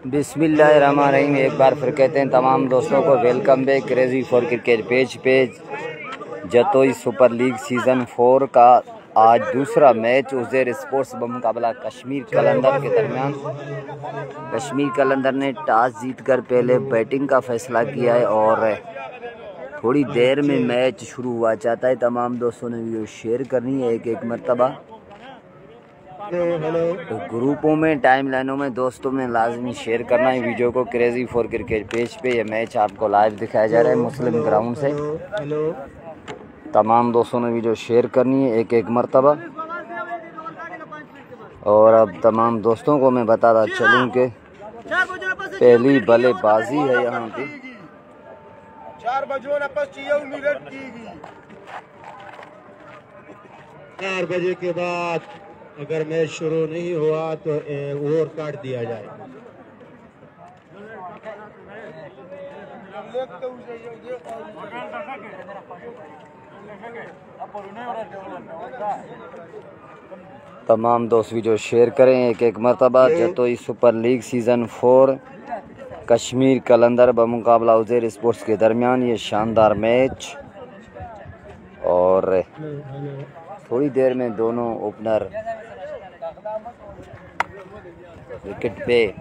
बिस्मिल्लाहिर्रहमानिर्रहीम। एक बार फिर कहते हैं तमाम दोस्तों को welcome back crazy for cricket page Jatoi super league season 4 का आज दूसरा मैच उज़ैर स्पोर्ट्स बमुकाबला कश्मीर कलंदर के दरमियान। कश्मीर कलंदर ने टॉस जीतकर पहले बैटिंग का फैसला किया है और थोड़ी देर में मैच शुरू हुआ। चाहता है तमाम दोस्तों ने वीडियो शेयर करनी है एक मरतबा। तो ग्रुपों में, टाइम लाइनों में दोस्तों में लाजमी शेयर करना है वीडियो को। क्रेजी फॉर क्रिकेट पेज पे ये मैच आपको लाइव दिखाया जा रहा है मुस्लिम ग्राउंड से। तमाम दोस्तों ने वीडियो शेयर करनी है एक मरतबा। और अब तमाम दोस्तों को मैं बताता चलूँ कि पहली बल्लेबाजी है यहाँ पे। 4 बजे के बाद अगर मैच शुरू नहीं हुआ तो ओवर काट दिया जाए। तमाम दोस्त वीडियो शेयर करें एक मरतबा। Jatoi super league season 4 Kashmir Qalandar बमुकाबला उज़ैर स्पोर्ट्स के दरमियान ये शानदार मैच। और थोड़ी देर में दोनों ओपनर विकेट पे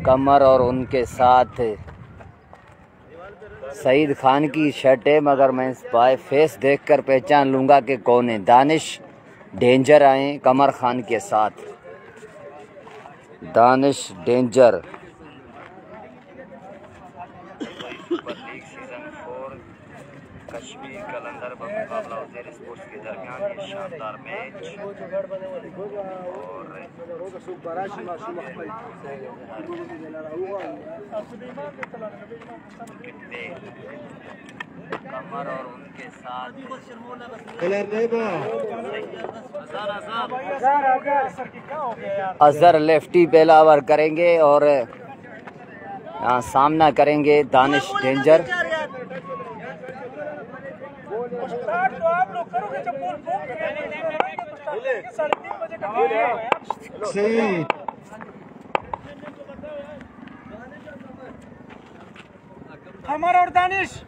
कमर और उनके साथ सईद खान की शर्ट है, मगर मैं बाय फेस देखकर पहचान लूँगा कि कौन है। दानिश डेंजर आए कमर खान के साथ। Danish danger super league season 4 Kashmir Qalandar बमुकाबला उज़ैर स्पोर्ट्स के दरमियान ये शानदार मैच। कमर और उनके साथ अजहर लेफ्टी पहला ओवर करेंगे और यहाँ सामना करेंगे दानिश डेंजर। कमर और दानिश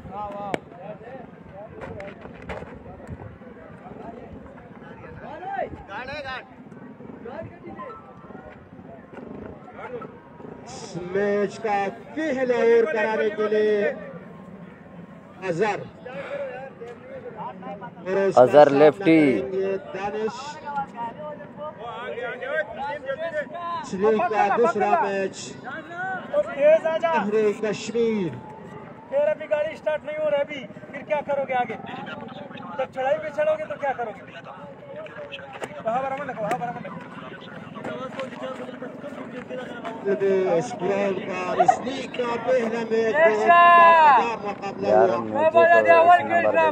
मैच का पहला ओवर कराने के लिए अजहर लेफ्टी दानिश। का दूसरा मैच कश्मीर। फिर अभी गाड़ी स्टार्ट नहीं हो रहा अभी, फिर क्या करोगे आगे? जब चढ़ाई पे चढ़ोगे तो क्या करोगे?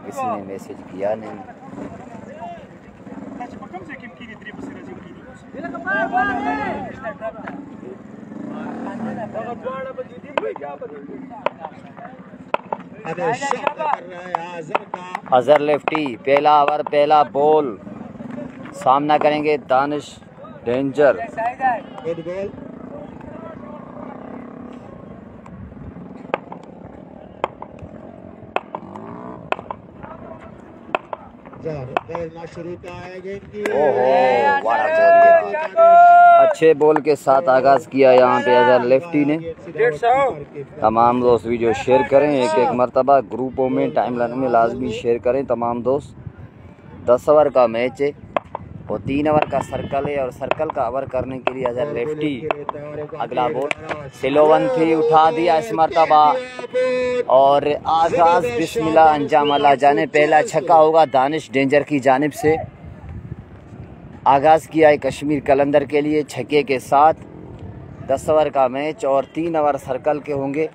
किसी ने मैसेज किया नहीं। अजहर लेफ्टी पहला ओवर पहला बॉल सामना करेंगे दानिश डेंजर। अच्छे बॉल के साथ आगाज किया यहाँ पे अजहर लेफ्टी ने। तमाम दोस्त वीडियो शेयर करें एक मरतबा। ग्रुपों में, टाइमलाइन में लाजमी शेयर करें तमाम दोस्त। 10 ओवर का मैच है और 3 ओवर का सर्कल है और सर्कल का ओवर करने के लिए अजहर लेफ्टी अगला बॉल सिलोवन थी उठा दिया इस मरतबा और आगाज बिस्मिल्लाह अंजाम अल्लाह जाने। पहला छक्का होगा दानिश डेंजर की जानिब से। आगाज किया है कश्मीर कलंदर के लिए छक्के के साथ। 10 ओवर का मैच और 3 ओवर सर्कल के होंगे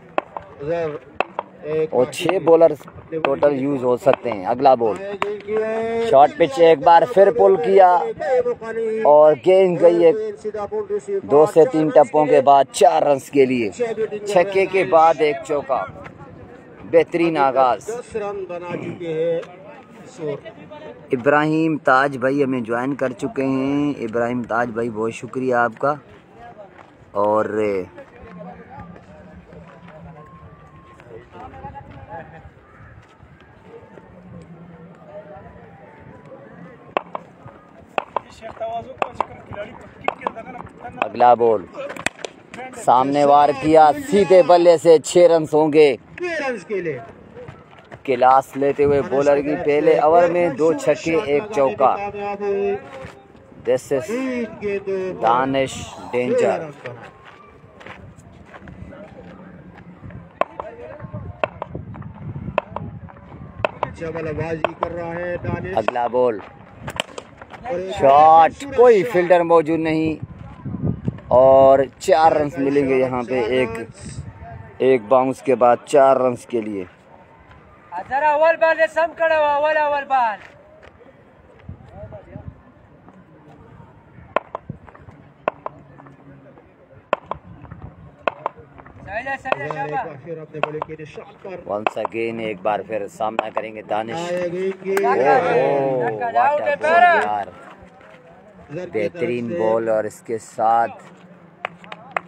और 6 बॉलर टोटल यूज हो सकते हैं। अगला बॉल शॉर्ट पिच एक बार फिर पुल किया और गेंद गई है 2 से 3 टप्पों के बाद 4 रन के लिए। छक्के के बाद एक चौका। बेहतरीन आगाज। 10 रन बना चुके हैं मंसूर। इब्राहिम ताज भाई हमें ज्वाइन कर चुके हैं। इब्राहिम ताज भाई बहुत शुक्रिया आपका। और अगला बॉल सामने वार किया, सीधे बल्ले से 6 रन होंगे। 6 रन के लिए क्लास लेते हुए बॉलर की पहले ओवर में 2 छक्के 1 चौका। This is Danish danger. बल्लेबाजी कर रहा है दानिश। अगला बॉल शॉट, कोई फील्डर मौजूद नहीं और 4 रन मिलेंगे यहाँ पे। एक बाउंस के बाद 4 रन के लिए। जरा अव्वल बाल है, सम कड़ा अव्वल बाल। वंस अगेन एक बार फिर सामना करेंगे दानिश। बेहतरीन बॉल और इसके साथ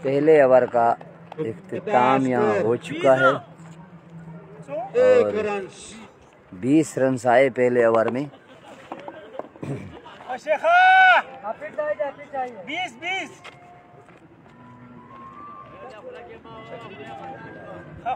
पहले ओवर का इख्तिताम यहाँ हो चुका है और 20 रन आए पहले ओवर में। 20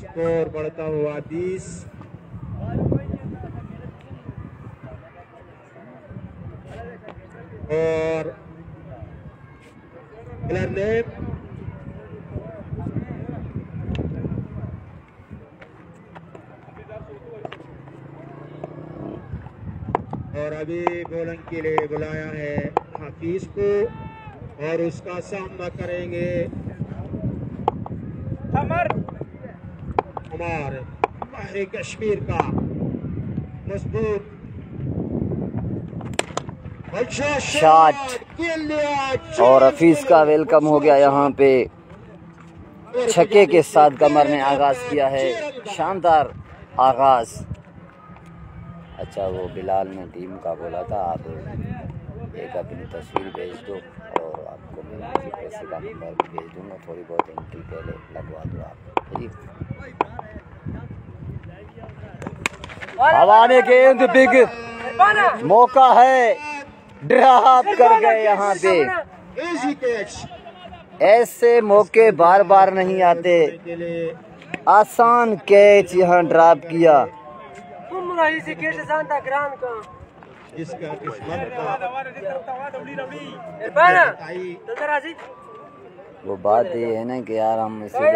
स्कोर बढ़ता हुआ 20 और और अभी बॉलिंग के लिए बुलाया है हाफिज को और उसका सामना करेंगे उमर बाहरी कश्मीर का मजबूत शॉट और हफीज का वेलकम हो गया यहाँ पे। छक्के के साथ कमर ने आगाज किया है, शानदार आगाज। अच्छा वो बिलाल ने टीम का बोला था आप एक अपनी तस्वीर भेज दो और आपको मैं किसी का नंबर भी भेज दूंगा, थोड़ी बहुत एंट्री पहले लगवा दो आप। हवाने के बिग मौका है, ड्राप कर गए यहाँ पे। ऐसे मौके बार बार नहीं आते, आसान कैच यहाँ ड्रॉप किया। इसका वो बात ये है ना कि यार हम इसे एट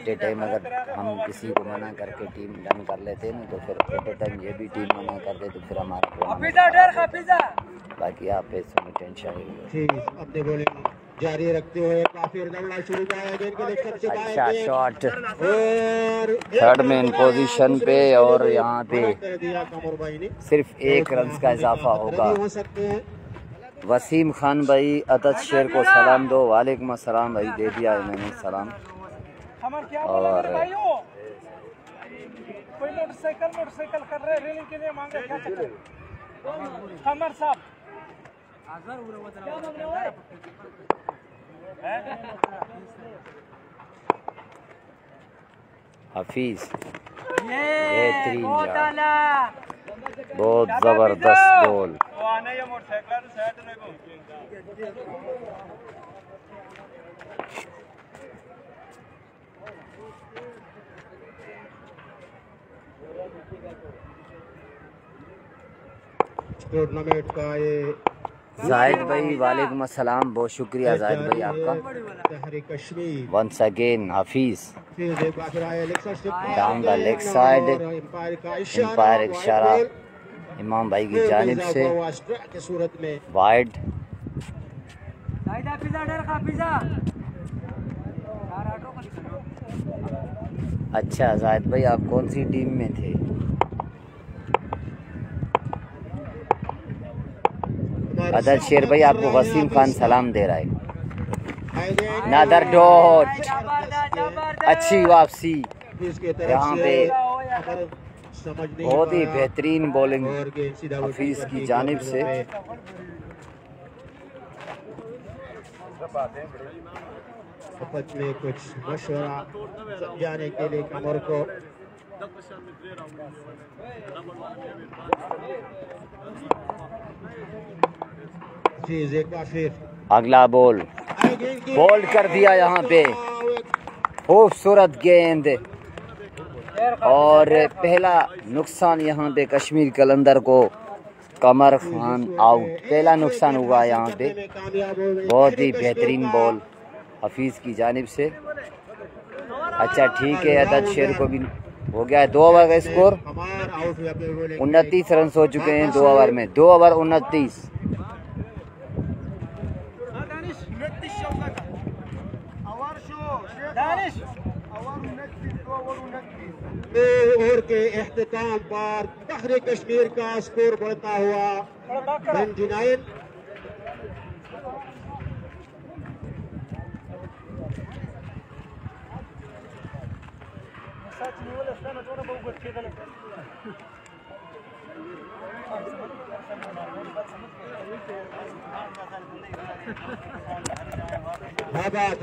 ए टाइम अगर हम किसी को मना करके टीम डन कर लेते हैं ना तो फिर एट ए टाइम ये भी टीम मना कर दे तो फिर हमारा बाकी आप इसमें टेंशन ठीक अपने बॉलिंग जारी रखते हुए काफी दौड़ना शुरू किया। अच्छा शॉट थर्ड मैन पोजीशन पे और यहाँ पे सिर्फ 1 रन का इजाफा होगा। वसीम खान भाई अतज शेर को सलाम दो। वालेकुम अस्सलाम भाई, दे दिया है मैंने सलाम। और कोई मोटरसाइकिल कर रहे रेलिंग के लिए मांगे क्या कमर साहब हफीज बेहतरीन, बहुत जबरदस्त बॉल। टूर्नामेंट का ये जाहिद भाई वालेकुम अस्सलाम, बहुत शुक्रिया जाहिद भाई आपका। Once again Hafeez down the leg side, umpire इशारा इमाम भाई की जानिब से वाइड। अच्छा जाहिद भाई आप कौन सी टीम में थे? अदद शेर भाई आपको वसीम खान सलाम दे रहा है। नादर डॉट, अच्छी वापसी यहाँ पे, बहुत ही बेहतरीन बॉलिंग हफीज की जानिब से। में कुछ मशवरा समझाने के लिए कमर को अगला बॉल कर दिया यहाँ पे, खूबसूरत गेंद और पहला नुकसान यहाँ पे कश्मीर कलंदर को, कमर खान आउट, पहला नुकसान हुआ यहाँ पे। बहुत ही बेहतरीन बॉल हफीज की जानिब से। अच्छा ठीक है, अदद शेर को भी हो गया है 2 ओवर का स्कोर, 29 रन हो चुके हैं 2 ओवर में, 2 ओवर 29। ओवर के इख्तिताम पर तहरीक कश्मीर का स्कोर बढ़ता हुआ 29।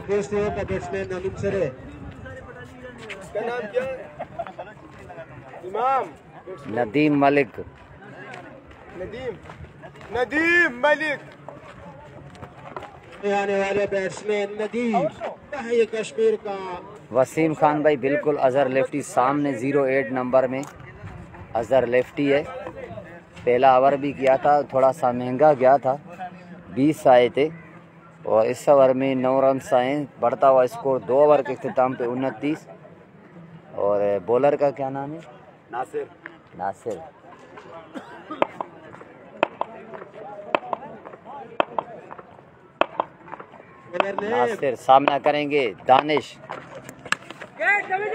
दूसरे का बैट्समैन नदीम सरे, क्या नाम क्या है? इमाम नदीम मलिक, नदीम मलिक आने वाले बैट्समैन नदीम कश्मीर का। वसीम खान भाई बिल्कुल अजहर लेफ्टी सामने 08 नंबर में अजहर लेफ्टी है। पहला ओवर भी किया था, थोड़ा सा महंगा गया था, 20 आए थे और इस ओवर में 9 रन आए, बढ़ता हुआ स्कोर 2 ओवर के अख्तिताम पे 29। और बॉलर का क्या नाम है? नासिर। नासिर सामना करेंगे दानिश,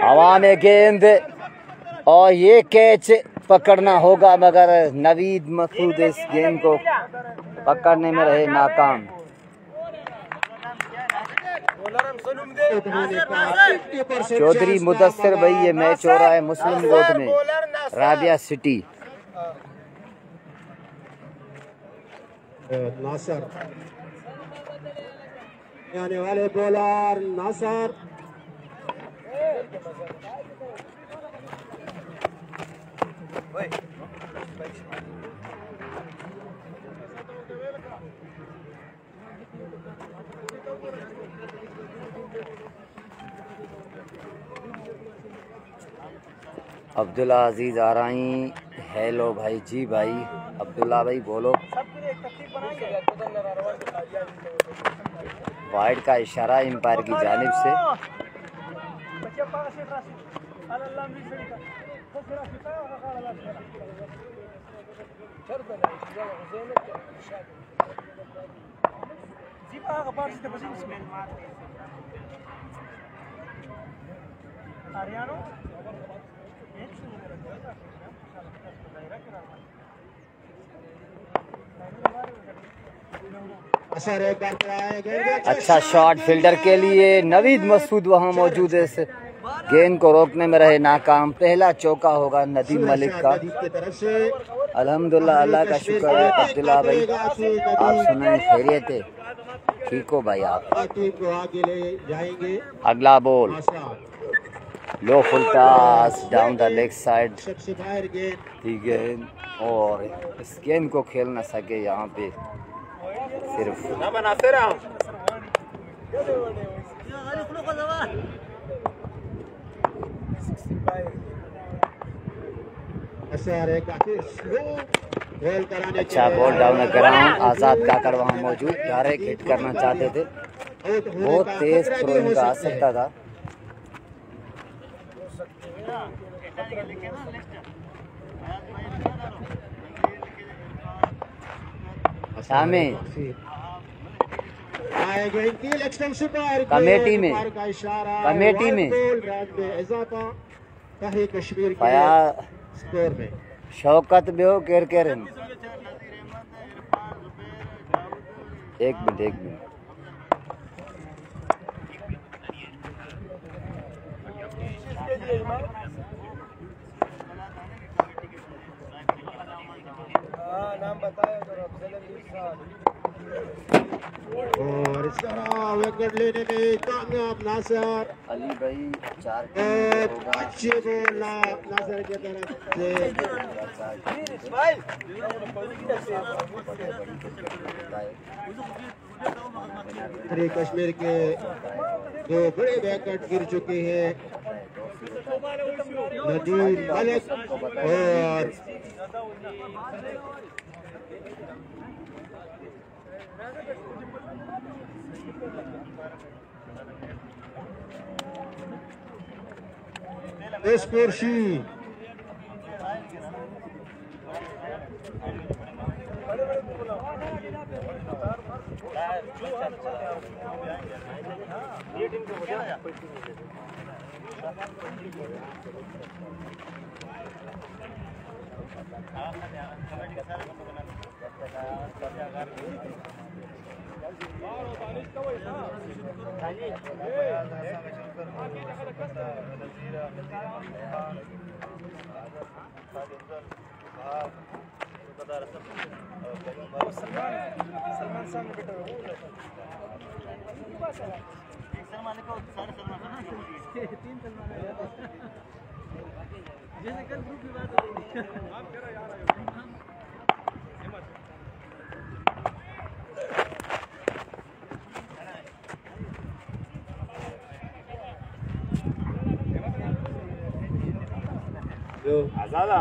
हवा में गेंद और ये कैच पकड़ना होगा, मगर नवीद मसूद इस गेंद को पकड़ने में रहे नाकाम। चौधरी मुदस्सिर भाई ये मैच हो रहा है मुस्लिम रोड में, राबिया सिटी। नासर आने वाले बॉलर नासर, अब्दुल्ला अजीज आराई, हेलो भाई जी भाई, अब्दुल्ला भाई बोलो। वाइड का इशारा एम्पायर की जानिब से। अच्छा शॉट फील्डर के लिए, नवीद मसूद वहां मौजूद है, इस गेंद को रोकने में रहे नाकाम। पहला चौका होगा नदीम मलिक का। अल्हम्दुलिल्लाह, अल्लाह का शुक्र है। अब्दुल्ला भाई आप सुनाएं, खैरियत है? ठीक हो भाई आप? अगला ball low full toss down the leg side, ठीक है। और इस गेंद को खेल न सके यहाँ पे सिर्फ अच्छा बॉल डाउन ग्राउंड। आज़ाद काकर वहाँ मौजूद, डायरेक्ट हिट करना चाहते थे, बहुत तेज थ्रो इनका आ सकता था। कमेटी में शौकत बेहो केर केरन एक मिनट नाम बताया और इस तरह विकेट लेने में कामयाब नासिर अली भाई 4 अच्छी बॉल नासिर की तरफ से। कश्मीर के 2 बड़े विकेट गिर चुके हैं। नदीम मलिक और कुर्शी सलमान सामने बैठा जैसे कल ग्रुप की बात हो रही है। आजादा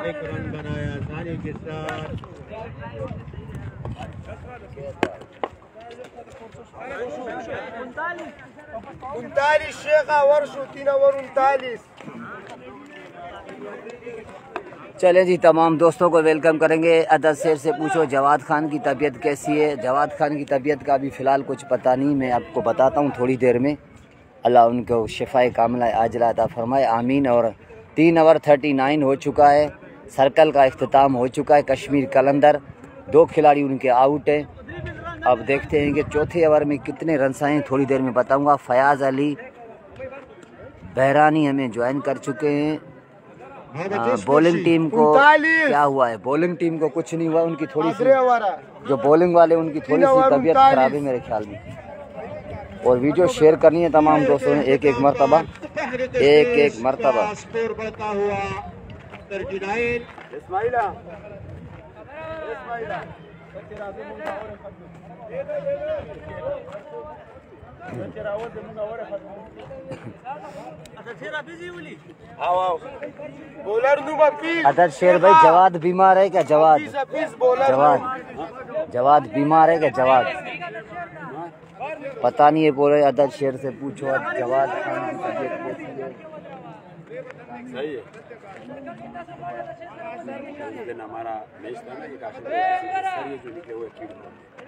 एक रन बनाया सानी के साथ। उनतालीस शेखा वर्षो 3 ओवर 39। चलें जी, तमाम दोस्तों को वेलकम करेंगे। अदद शेर से पूछो जवाद खान की तबीयत कैसी है। जवाद खान की तबीयत का अभी फ़िलहाल कुछ पता नहीं, मैं आपको बताता हूँ थोड़ी देर में। अल्लाह उनको शिफाए कामिला आजिला अता फरमाए, आमीन। और 3 ओवर 39 हो चुका है, सर्कल का इख्तिताम हो चुका है। कश्मीर कलंदर 2 खिलाड़ी उनके आउट हैं। अब देखते हैं कि चौथे ओवर में कितने रन आए, थोड़ी देर में बताऊंगा। फयाज़ अली बहरानी हमें ज्वाइन कर चुके हैं। बॉलिंग टीम को क्या हुआ है, बॉलिंग टीम को कुछ नहीं हुआ, उनकी थोड़ी सी जो बॉलिंग वाले उनकी थोड़ी सी तबीयत खराब है मेरे ख्याल में। और वीडियो शेयर करनी है तमाम दोस्तों ने एक मरतबा। स्कोर बढ़ता हुआ 39। इस्माइला अदर शेर भाई, जवाद बीमार है क्या? जवाद बीमार है क्या? जवाद पता नहीं है, बोले अदर शेर से पूछो। जवाद खान की तबीयत कैसी है? सही है। हमारा मैच था ना,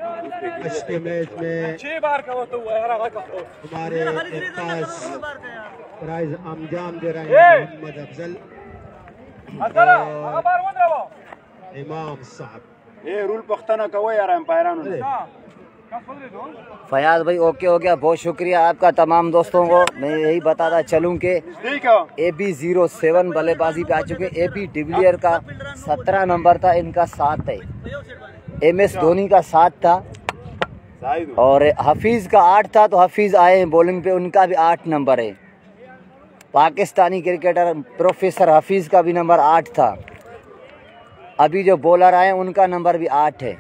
आज के मैच में 6 बार का वो तो हुआ है हमारे खास प्राइज अंजाम दे रहे हैं मोहम्मद अफजल इमाम साहब। ये रूल पख्ताना कहो यार एम्पायरान ने। फयाज भाई ओके हो गया, बहुत शुक्रिया आपका। तमाम दोस्तों को मैं यही बताता चलूं कि AB07 बल्लेबाजी पे आ चुके। AB डिविलियर का 17 नंबर था, इनका 7 है। MS धोनी का 7 था और हफीज का 8 था, तो हफीज आए हैं बॉलिंग पे, उनका भी 8 नंबर है। पाकिस्तानी क्रिकेटर प्रोफेसर हफीज का भी नंबर 8 था। अभी जो बॉलर आए उनका नंबर भी 8 है।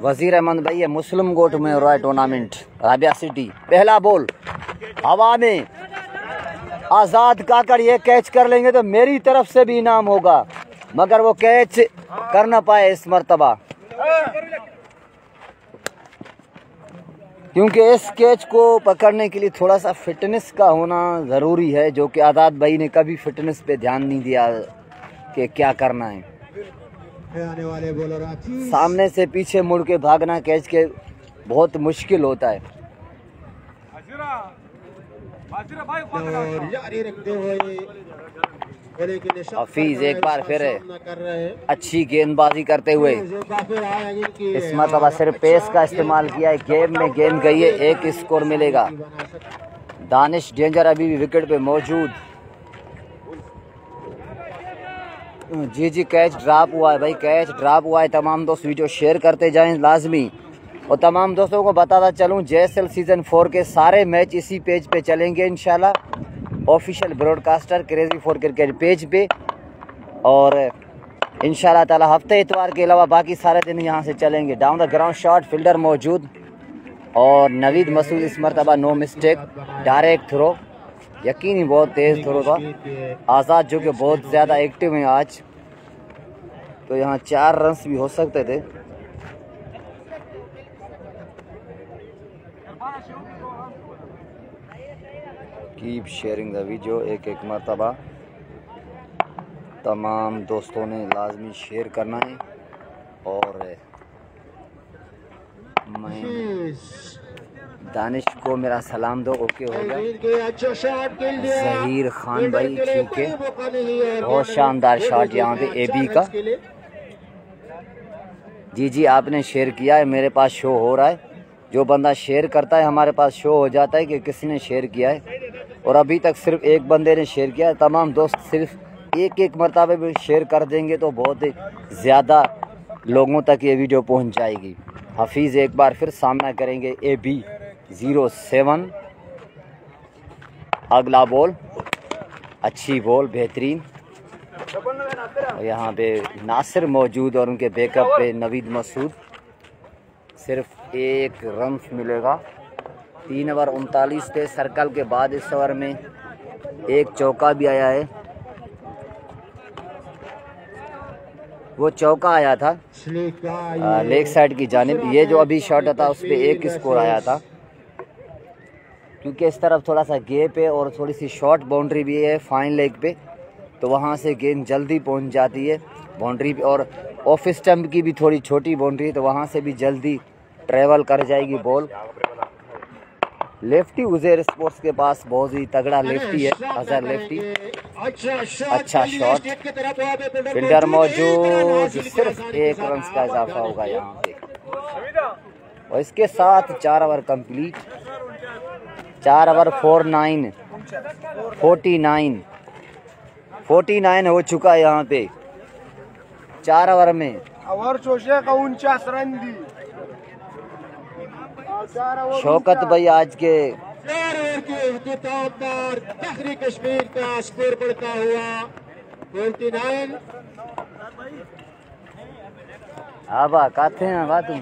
वजीर अहमद भाई, ये मुस्लिम गोट में हो रहा है टूर्नामेंट, राबिया सिटी। पहला बॉल हवा में आज़ाद काकड़ ये कैच कर लेंगे तो मेरी तरफ से भी इनाम होगा, मगर वो कैच कर ना पाए इस मर्तबा, क्योंकि इस कैच को पकड़ने के लिए थोड़ा सा फिटनेस का होना ज़रूरी है, जो कि आज़ाद भाई ने कभी फिटनेस पे ध्यान नहीं दिया कि क्या करना है। आने वाले बॉलर हाफिज सामने से पीछे मुड़ के भागना कैच के बहुत मुश्किल होता है। और जारी रखते हुए बोले कि निशान हफीज एक बार फिर सामना कर रहे हैं। अच्छी गेंदबाजी करते हुए जो काफी रहा है कि इस मरतबा सिर्फ पेस का इस्तेमाल किया है, गेम में गेंद गई है, एक स्कोर मिलेगा। बना सकते दानिश डेंजर अभी भी विकेट पे मौजूद। जी कैच ड्रॉप हुआ है भाई, कैच ड्रॉप हुआ है। तमाम दोस्त वीडियो शेयर करते जाएं लाजमी, और तमाम दोस्तों को बताता चलूं JSL सीज़न 4 के सारे मैच इसी पेज पे चलेंगे इंशाल्लाह, official broadcaster crazy for cricket page पे। और इंशाल्लाह ताला हफ्ते इतवार के अलावा बाकी सारे दिन यहाँ से चलेंगे। Down the ground shot, fielder मौजूद, और नवीद मसूद इस मरतबा नो मिस्टेक, डायरेक्ट थ्रो, यकीनी बहुत तेज़ थ्रो था। आज़ाद जो कि बहुत ज़्यादा एक्टिव हैं आज, तो यहाँ 4 रन्स भी हो सकते थे। कीप शेयरिंग द वीडियो, एक एक मरतबा तमाम दोस्तों ने लाजमी शेयर करना है। और मैं दानिश को मेरा सलाम दो, ओके हो गया। के अच्छा शॉट खेल दिया जहीर खान भाई ठीक है, बहुत शानदार शॉट यहाँ पे AB का। जी आपने शेयर किया है, मेरे पास शो हो रहा है। जो बंदा शेयर करता है हमारे पास शो हो जाता है कि किसने शेयर किया है, और अभी तक सिर्फ एक बंदे ने शेयर किया है। तमाम दोस्त सिर्फ एक मरतबे में शेयर कर देंगे तो बहुत ज़्यादा लोगों तक ये वीडियो पहुंच जाएगी। हफीज़ एक बार फिर सामना करेंगे AB07। अगला बॉल, अच्छी बॉल, बेहतरीन। और यहाँ पे नासिर मौजूद और उनके बैकअप पे नवीद मसूद। सिर्फ 1 रन मिलेगा। 3 ओवर 39 थे सर्कल के बाद। इस ओवर में 1 चौका भी आया है, वो चौका आया था लेग साइड की जानिब। ये जो अभी शॉट था उस पर 1 स्कोर आया था, क्योंकि इस तरफ थोड़ा सा गैप है और थोड़ी सी शॉर्ट बाउंड्री भी है फाइन लेग पे, तो वहाँ से गेंद जल्दी पहुँच जाती है बाउंड्री पे। और ऑफ स्टंप की भी थोड़ी छोटी बाउंड्री है, तो वहाँ से भी जल्दी ट्रेवल कर जाएगी बॉल। लेफ्टी उज़ैर स्पोर्ट्स के पास बहुत ही तगड़ा लेफ्टी है, अजहर लेफ्टी। अच्छा शॉट, फील्डर मौजूद, सिर्फ 1 रन का इजाफा होगा यहाँ पे। और इसके साथ 4 ओवर कंप्लीट। 4 ओवर 49 हो चुका है यहाँ पे 4 ओवर में। शौकत भाई आज के तहरीक कश्मीर का स्कोर बढ़ता हुआ 29। आबा काथे हैं आबा तुम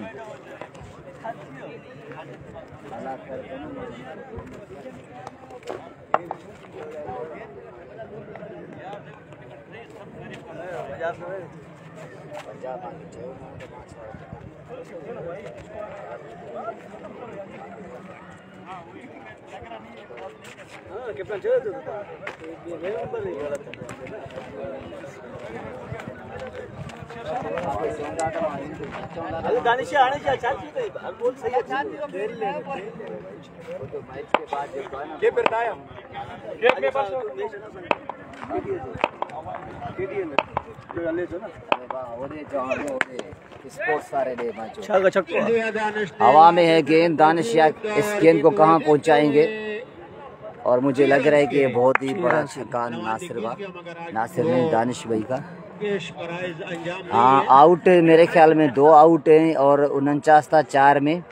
दानिश आने से अच्छा चीज है, बोल सही है। ये फिर आया ये मेरे पास हवा में है गेंद। दानिश या इस गेंद को कहाँ पहुँचाएंगे, और मुझे लग रहा है कि ये बहुत ही बड़ा छक्का नासिर ने दानिश भाई का। हाँ आउट मेरे ख्याल में 2 आउट हैं और 49 था 4 में।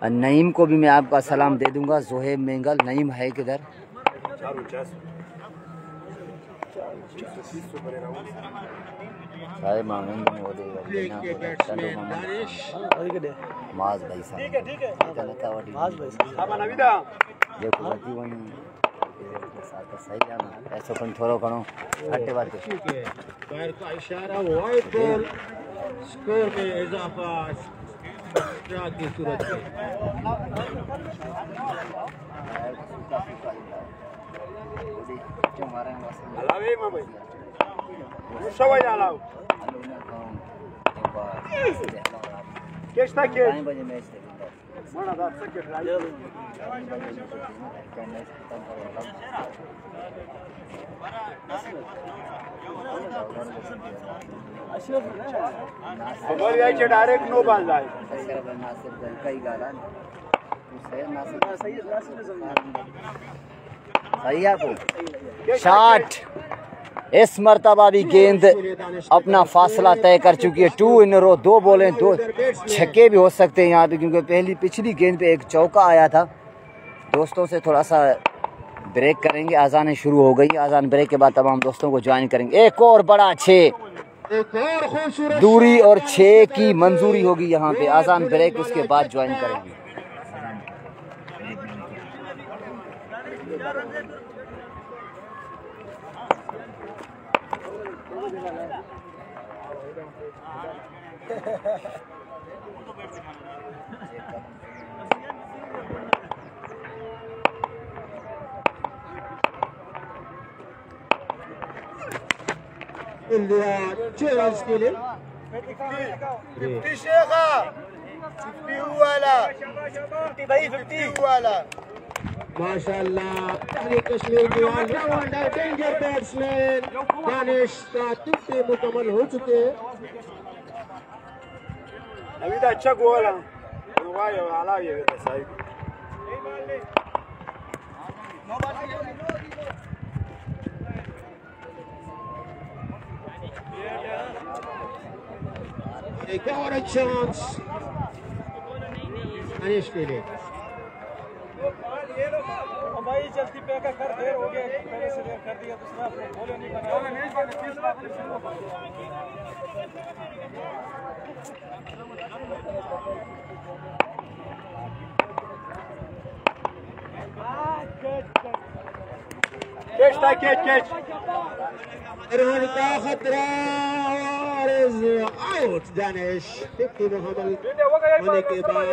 नईम को भी मैं आपका सलाम दे दूंगा, जोहेब मेंगल। नईम है किधर? माज भाई साहब सही है ना, ऐसा कौन थोड़ा करो हटे बात पैर का इशारा वाइड बॉल, स्कोर में इजाफा की सूरत में। डायरेक्ट नो बॉल जाए सही है आपको शॉट। इस मर्तबा भी गेंद अपना फासला तय कर चुकी है। 2 इन रो, 2 बॉलें 2 छक्के भी हो सकते हैं यहाँ पे, क्योंकि पिछली गेंद पे एक चौका आया था। दोस्तों से थोड़ा सा ब्रेक करेंगे, आज़ान शुरू हो गई। आज़ान ब्रेक के बाद तमाम दोस्तों को ज्वाइन करेंगे। एक और बड़ा 6 दूरी और 6 की मंजूरी होगी यहाँ पे। आज़ान ब्रेक उसके बाद ज्वाइन करेंगे। इंडिया 6 रन के लिए 50 शेखा 50 वाला 50 भाई 50 वाला माशाल्लाह। कश्मीर के ऑलराउंडर डेंजर बैट्समैन दानिश का तुक्के मुकम्मल हो चुके हैं। अभी तो अच्छा गोल है आला ये साहिब एक और चांस दानिश के लिए। भाई जल्दी पे कर देर हो गया, पहले से देर कर दिया, दूसरा बोले नहीं बनाया। कैच रन का खतरा और इज आउट। दानिश 50 मुकम्मल होने के बाद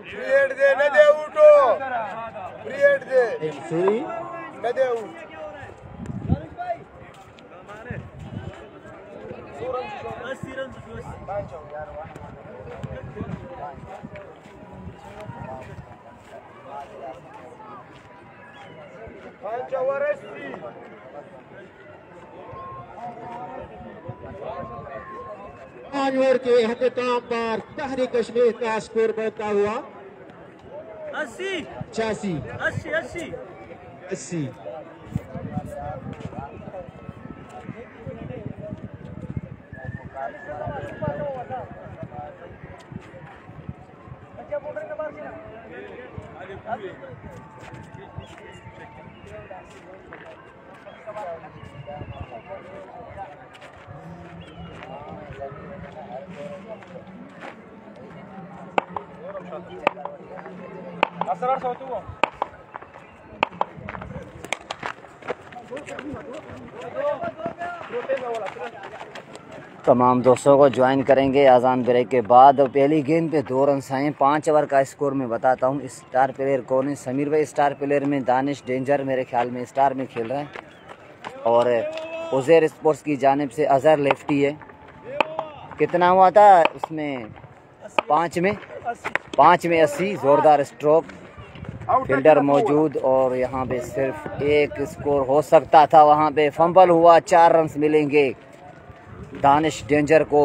ब्रिएड दे न दे उठो ब्रिएड दे सूरी न दे उठ ओवर के अख्ताम पर तहरीक कश्मीर का स्कोर बढ़ता हुआ 80 86 80 80। तमाम दोस्तों को ज्वाइन करेंगे आज़ान ब्रेक के बाद। पहली गेंद पे 2 रन आए। 5 ओवर का स्कोर मैं बताता हूँ। स्टार प्लेयर कौन है? समीर भाई स्टार प्लेयर में, दानिश डेंजर मेरे ख्याल में स्टार में खेल रहे हैं, और उज़ैर स्पोर्ट्स की जानिब से अज़हर लेफ्टी है। कितना हुआ था उसमें? 5 में 80। ज़ोरदार स्ट्रोक, फील्डर मौजूद, और यहाँ पे सिर्फ एक स्कोर हो सकता था। वहाँ पे फंबल हुआ। 4 रन मिलेंगे दानिश डेंजर को।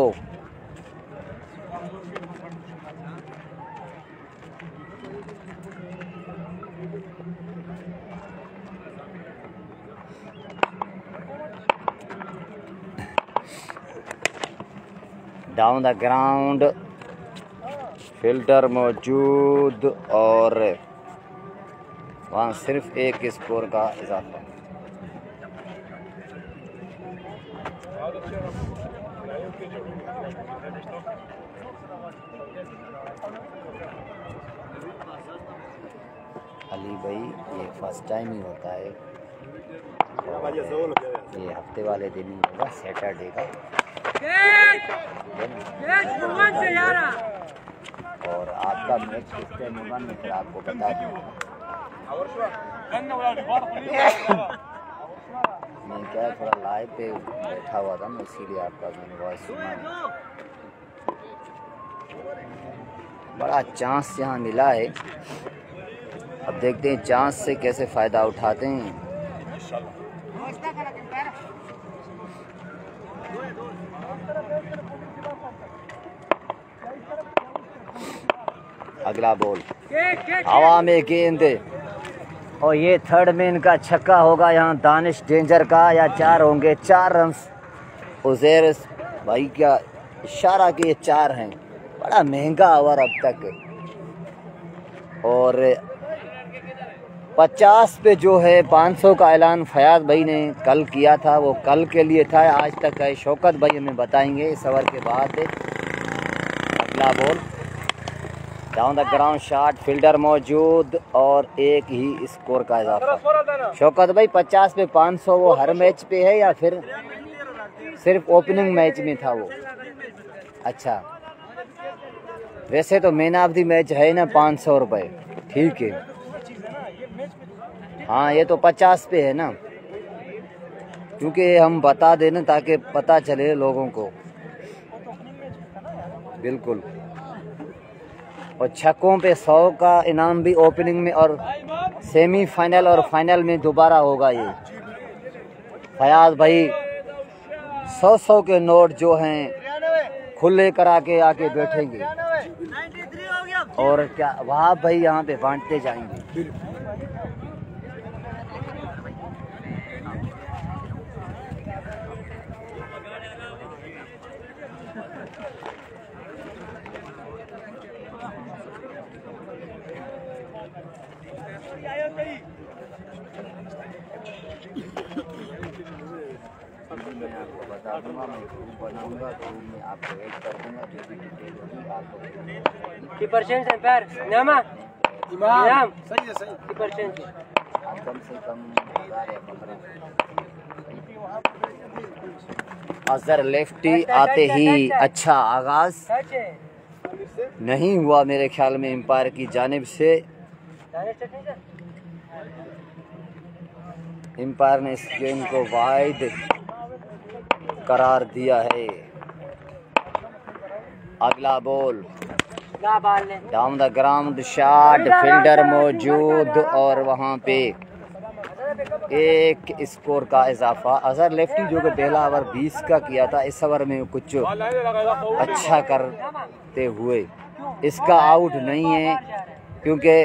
डाउन द ग्राउंड, फील्डर मौजूद, और वहाँ सिर्फ एक स्कोर का इजाफा। अली भाई ये फर्स्ट टाइम ही होता है, ये हफ्ते वाले दिन ही होगा, सैटरडे का। और आपका मैच किस टाइम होगा मैं फिर आपको बता दूँगा। मैं क्या थोड़ा लाइव पे बैठा हुआ था ना, इसीलिए आपका मैंने वॉइस सुना। बड़ा चांस यहाँ मिला है, अब देखते हैं चांस से कैसे फ़ायदा उठाते हैं। अगला बॉल हवा में गेंद, और ये थर्ड मैन का छक्का होगा यहाँ दानिश डेंजर का, या 4 होंगे, 4 रन। उज़ैर भाई क्या इशारा कि ये 4 हैं। बड़ा महंगा ओवर अब तक, और 50 पे जो है 500 का ऐलान फयाज भाई ने कल किया था, वो कल के लिए था, आज तक है। शौकत भाई हमें बताएंगे इस ओवर के बाद। अगला ball down the ground shot, fielder मौजूद और एक ही स्कोर का इजाफा। शौकत भाई 50 पे 500 वो हर मैच पे है या फिर सिर्फ ओपनिंग मैच में था वो? अच्छा, वैसे तो मैन ऑफ द मैच है ना 500 रुपये, ठीक है। हाँ ये तो 50 पे है ना, क्योंकि हम बता देना ताकि पता चले लोगों को। बिल्कुल, और छक्कों पे 100 का इनाम भी ओपनिंग में और सेमीफाइनल और फाइनल में दोबारा होगा। ये फयाज भाई 100 के नोट जो हैं खुले करा के आके बैठेंगे, और क्या वहाँ भाई यहाँ पे बांटते जाएंगे। मैं आपको बता दूंगा, मैं ग्रुप बनाऊंगा, ग्रुप में आपको ऐड कर दूंगा, जो भी डिटेल होगी आपको। इमाम सही है, सही परसेंट कम से कम 1000 या 15। अजहर लेफ्टी आते ही अच्छा आगाज नहीं हुआ मेरे ख्याल में एम्पायर की जानिब से। एम्पायर ने इस गेम को वाइड करार दिया है। अगला ball down the ground shot, fielder मौजूद और वहां पे एक स्कोर का इजाफा। अजहर लेफ्टी जो कि पहला ओवर 20 का किया था, इस ओवर में कुछ अच्छा करते हुए इसका आउट नहीं है, क्योंकि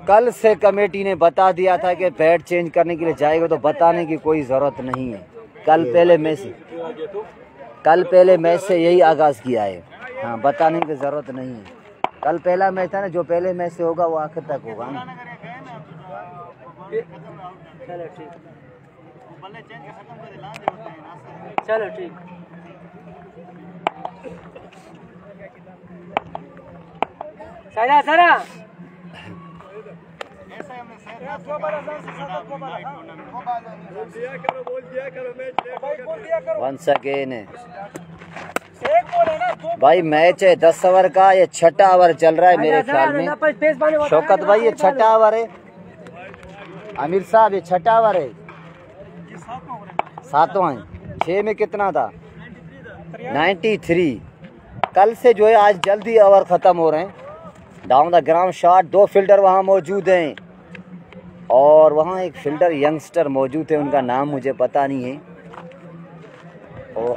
कल से कमेटी ने बता दिया था कि बैट चेंज करने के लिए जाएगा, तो बताने की कोई ज़रूरत नहीं है। कल पहले मैच से यही आगाज़ किया है। हाँ, बताने की ज़रूरत नहीं है। कल पहला मैच था ना, जो पहले मैच से होगा वो आखिर तक होगा ना। चलो ठीक। सारा वंस अगेन भाई मैच है 10 ओवर का, ये 6ठा ओवर चल रहा है मेरे ख्याल में। शौकत भाई ये 6ठा ओवर है। आमिर साहब ये 6ठा ओवर है, 7वां है। 6 में कितना था? 93। कल से जो है आज जल्दी ओवर ख़त्म हो रहे हैं। Down the ground shot, 2 fielder वहाँ मौजूद हैं, और वहाँ एक फील्डर यंगस्टर मौजूद है, उनका नाम मुझे पता नहीं है। और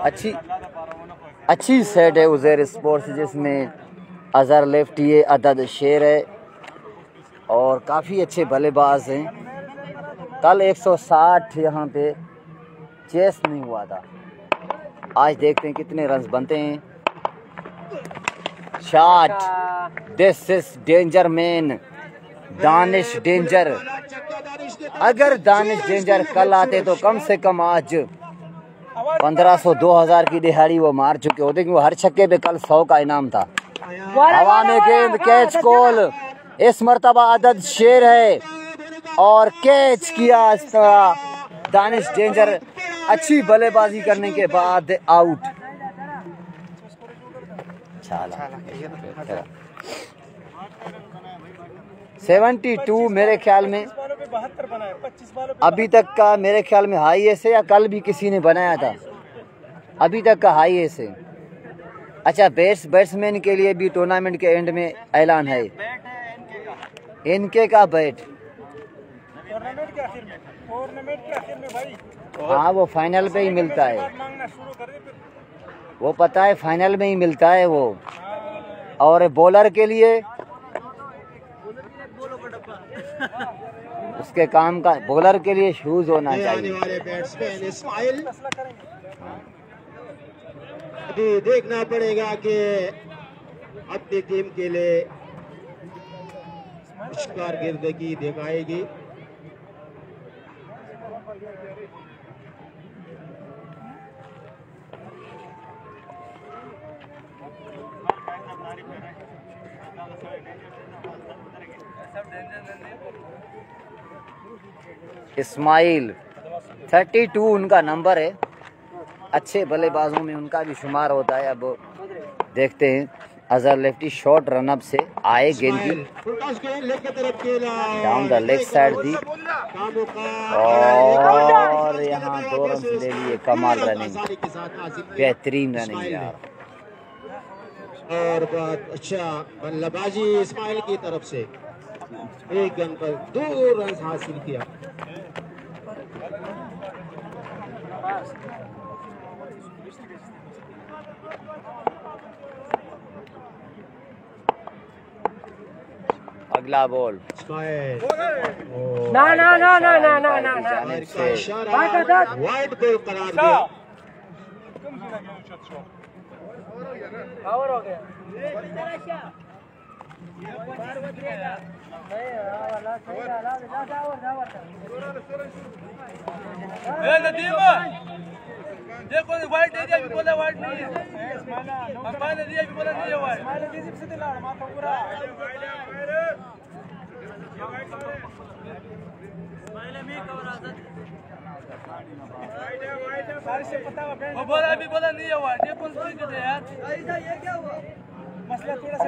अच्छी सेट है उज़ैर स्पोर्ट्स, जिसमें अजहर लेफ्टी है, अदद शेर है, और काफ़ी अच्छे बल्लेबाज हैं। कल 160 यहाँ पे चेस नहीं हुआ था। आज देखते हैं कितने रन बनते हैं। Shot, this is danger man, Danish danger. अगर दानिश डेंजर कल आते तो कम से कम आज 1500-2000 की दिहाड़ी वो मार चुके होते, क्योंकि वो हर छक्के पे कल 100 का इनाम था। हवा में गेंद, कैच कॉल, इस मर्तबा अदद शेर है और कैच किया इस तरह दानिश डेंजर। अच्छी बल्लेबाजी करने के बाद आउट। 72 मेरे ख्याल में 72 बनाए, 25 बालों पे अभी तक का मेरे ख्याल में हाईएस्ट है, या कल भी किसी ने बनाया था। अभी तक का हाईएस्ट है। अच्छा, बैट्समैन के लिए भी टूर्नामेंट के एंड में ऐलान है। इनके का बैट टूर्नामेंट के आखिर में भाई। हाँ, वो फाइनल पे ही मिलता है। मांगना शुरू कर दे फिर। वो पता है फाइनल में ही मिलता है वो। और बॉलर के लिए उसके काम का, बॉलर के लिए शूज होना आने चाहिए। वाले बैट्समैन इस्माइल, अभी देखना पड़ेगा कि अपनी टीम के लिए कुछ कारकर्दगी दिखाएगी। इस्माइल 32 उनका नंबर है। अच्छे बल्लेबाजों में उनका भी शुमार होता है। अब देखते हैं, अजहर लेफ्टी शॉर्ट रनअप से आए गेंद की डाउन द लेग साइड दी और यहाँ 2 रन ले लिए। कमाल रनिंग, बेहतरीन रनिंग यार। और बहुत अच्छा बल्लेबाजी इस्माइल की तरफ से, एक गेंद पर 2 रन हासिल किया। अगला बॉल ना जानिब से वाइड बॉल करार दिया। और हो गया। देखो वाइट एरिया भी बोला वाइट नहीं है। अंपायर एरिया भी बोला नहीं है वाइट। वो बोला अभी बोला नहीं है वाइट। ये कौन सी चीज है यार? ये क्या हुआ? मसला थोड़ा सा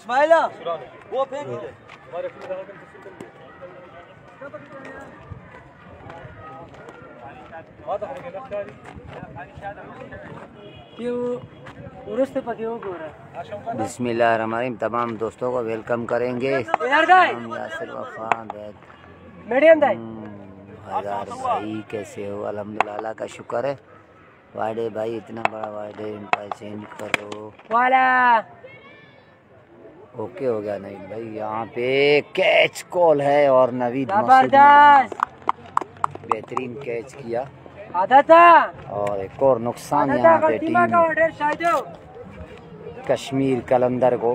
इस्माइला वो फेंक बिस्मिल्लाहिर्रहमानिर्रहीम। तमाम दोस्तों को वेलकम करेंगे। हजार भाई कैसे हो? अल्हम्दुलिल्लाह, अल्लाह का शुक्र है। वाडे भाई इतना बड़ा वाडे इनका चेंज करो वाला। ओके हो गया नहीं भाई। यहाँ पे कैच कॉल है और नवीद बेहतरीन कैच किया और एक और नुकसान यहाँ पे टीम कश्मीर कलंदर को।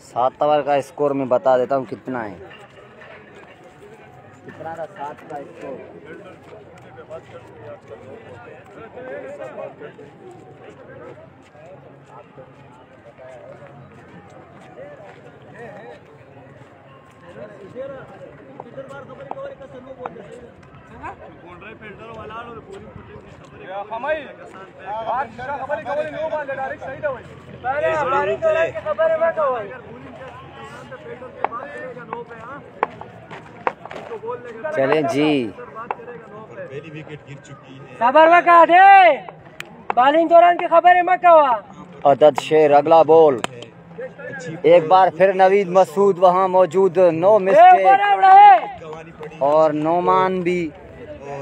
सात ओवर का स्कोर मैं बता देता हूँ कितना है। कितना था 7 का स्कोर? चले जी, पहली विकेट गिर चुकी है। खबर मका दे, बॉलिंग दौरान की खबर है मका हुआ। अदद शेर अगला बॉल। एक बार फिर नवीद मसूद वहां मौजूद। नो मिस्टेक और नोमान भी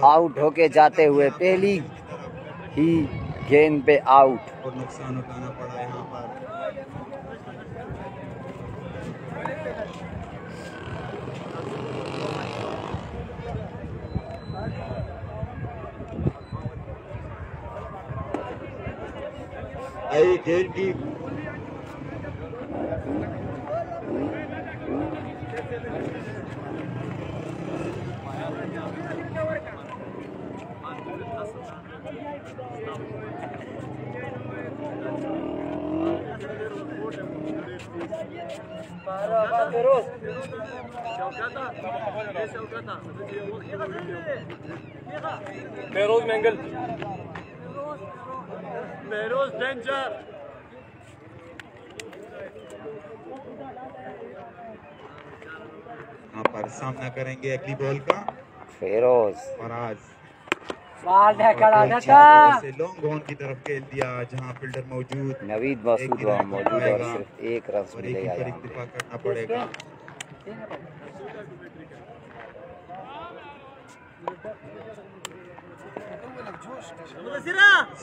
आउट होके जाते हुए पहली ही गेंद पे आउट। और नुकसान उठाना पड़ा यहाँ पर। आई गेंद की बेरोज मैंगल, बेरोज डेंजर। यहाँ पर सामना करेंगे अगली बॉल का फेरोज। फराज से लॉन्ग ऑन की तरफ खेल दिया जहाँ फील्डर मौजूद। नवीद मसूद वहाँ मौजूद और सिर्फ एक रन और एक मिलेगा। पर इत्तेफाक करना पड़ेगा।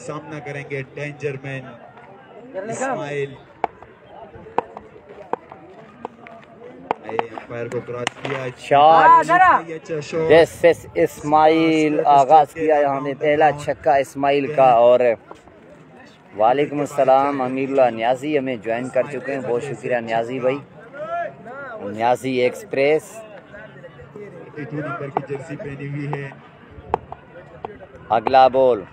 सामना करेंगे डेंजर मैन इस्माइल। अंपायर को क्रॉस किया। शॉट जैसे इस्माइल आगाज किया यहाँ पे पहला छक्का इस्माइल का। और वालेकुम अस्सलाम अमीरुल्लाह न्याजी हमें ज्वाइन कर चुके हैं, बहुत शुक्रिया न्याजी भाई। न्याजी एक्सप्रेस 82 नंबर की जर्सी पहनी हुई है। अगला बॉल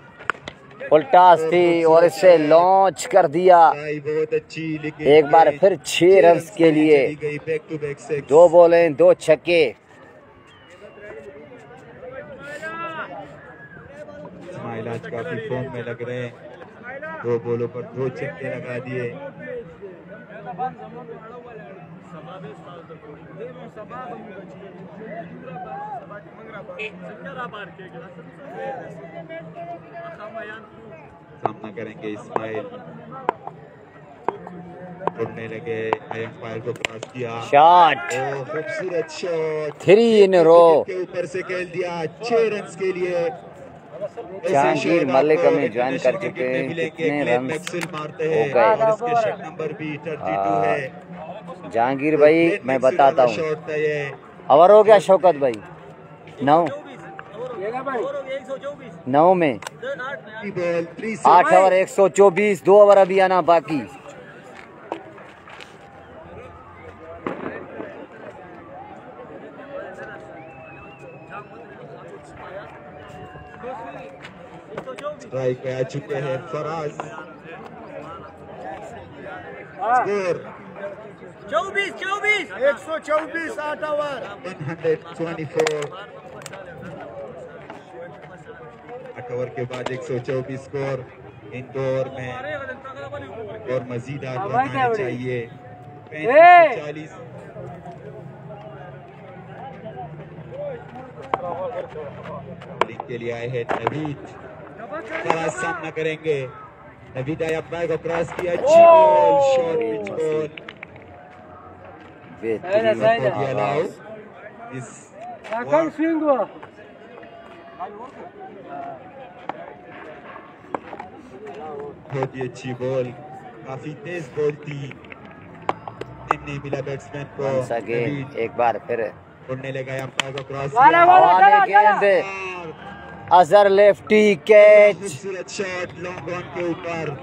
उल्टास थी और इसे लॉन्च कर दिया। बहुत अच्छी, लेकिन एक बार फिर 6 रन के लिए बैक टू बैक 2 बॉलें 2 छक्के। इस्माइल आज काफी फॉर्म में लग रहे हैं। 2 बॉलों पर 2 छक्के लगा दिए। सामना करेंगे इस्माइल। उड़ने लगे, अंपायर को क्रॉस किया। शॉट खूबसूरत शॉट 3 इन रो के ऊपर से खेल दिया 6 रन के लिए। जहांगीर मलिक हमें ज्वाइन कर चुके हैं। कितने रन मारते हो हैं गए? और इसके शॉट नंबर भी 32 है। जहांगीर भाई मैं बताता हूँ, शॉट था ये। ओवर हो गया शौकत भाई 9 में 8 ओवर 124, 2 ओवर अभी आना बाकी। स्ट्राइक पे आ चुके हैं फराज। स्कोर 24 124 8 ओवर 124 8 ओवर के बाद 124 स्कोर इन 2 ओवर में और मजीद आगे बढ़ना चाहिए 40 के लिए आए हैं नवीद बड़ा सामना करेंगे नवीद आया बैग को क्रॉस किया अच्छी बॉल शॉर्ट पिच बॉल इस स्विंग हुआ बहुत ही अच्छी बॉल काफी तेज बॉल थी नहीं मिला बैट्समैन को नवीद एक बार फिर उड़ने लगा अंपायर को क्रॉस गेंद अजहर लेफ्टी कैच खूबसूरत शॉट लॉन्ग ऑन के ऊपर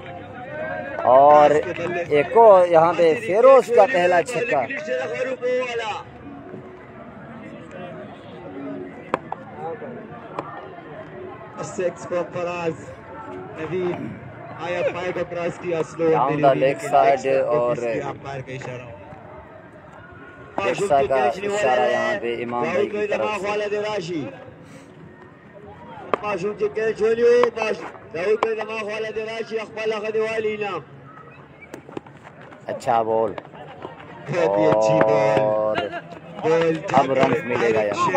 और एक और यहाँ पे फेरोज का पहला छक्का सिक्स फॉर फराज नवीद आया अंपायर को क्रॉस किया slow down the leg side और अंपायर का इशारा लेग का इशारा यहाँ पे इमाम भाई की तरफ से अच्छा बॉल बहुत ही अच्छी और बॉल अब रन मिलेगा यहाँ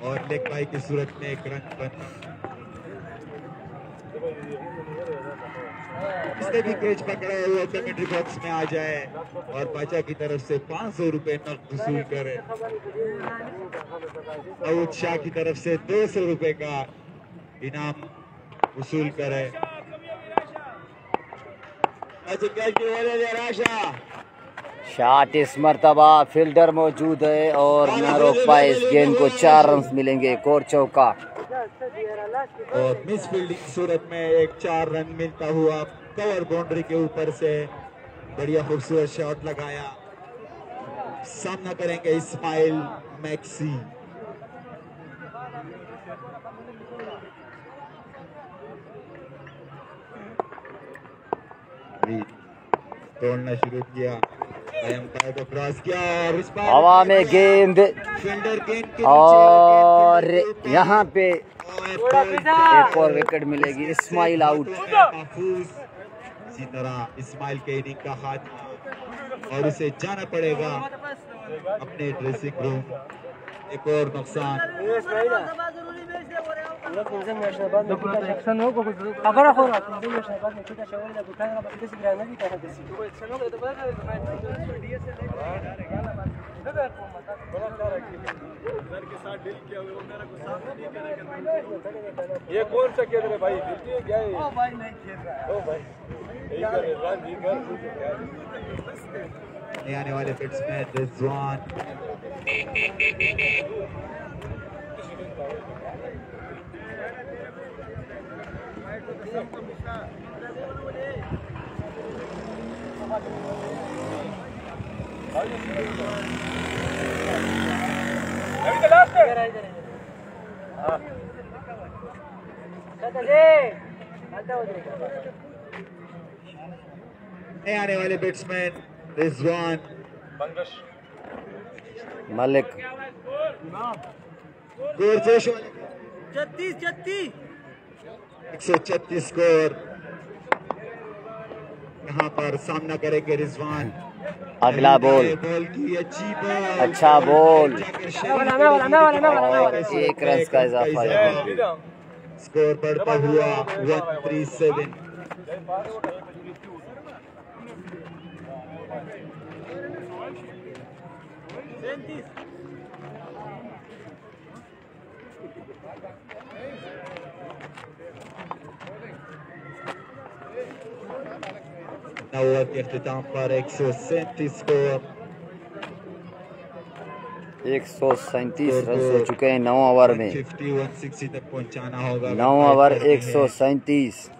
और लेग बाई की सूरत में एक रन बना जिसने भी कैच पकड़ा है वो कमेंट्री बॉक्स में आ जाए और बाचा की तरफ से 500 रुपए नकद वसूल करे दाऊद शाह की तरफ से 200 रुपए का इनाम वसूल करे शॉट इस मर्तबा फील्डर मौजूद है और न रोक पाए इस गेंद को 4 रन मिलेंगे एक और चौका और मिस फील्डिंग सूरत में एक 4 रन मिलता हुआ कवर बाउंड्री के ऊपर से बढ़िया खूबसूरत शॉट लगाया सामना करेंगे इस्माइल मैक्सी तोड़ना शुरू किया अंपायर को क्रॉस किया और हवा में गेंद फील्डर गेंद के और यहाँ पे एक और विकेट मिलेगी इस्माइल आउट इसी तरह इस्माइल के इनिंग का हाथ और उसे जाना पड़ेगा अपने ड्रेसिंग रूम एक और नुकसान ये कौन सा खेल रहे भाई क्या है ओ भाई नहीं खेल रहा ओ भाई आने वाले बैट्समैन रिजवान आने वाले बैट्समैन रिजवान मलिक 136 स्कोर यहाँ पर सामना करेंगे रिजवान अगला बॉल की अच्छी बॉल अच्छा बॉल और 1 रन का इजाफा यहाँ स्कोर बढ़ता हुआ 137 ओवर के अख्तिताम पर 137 स्कोर 137 रन हो चुके हैं 9 ओवर में 160 तक पहुंचाना होगा 9 ओवर 137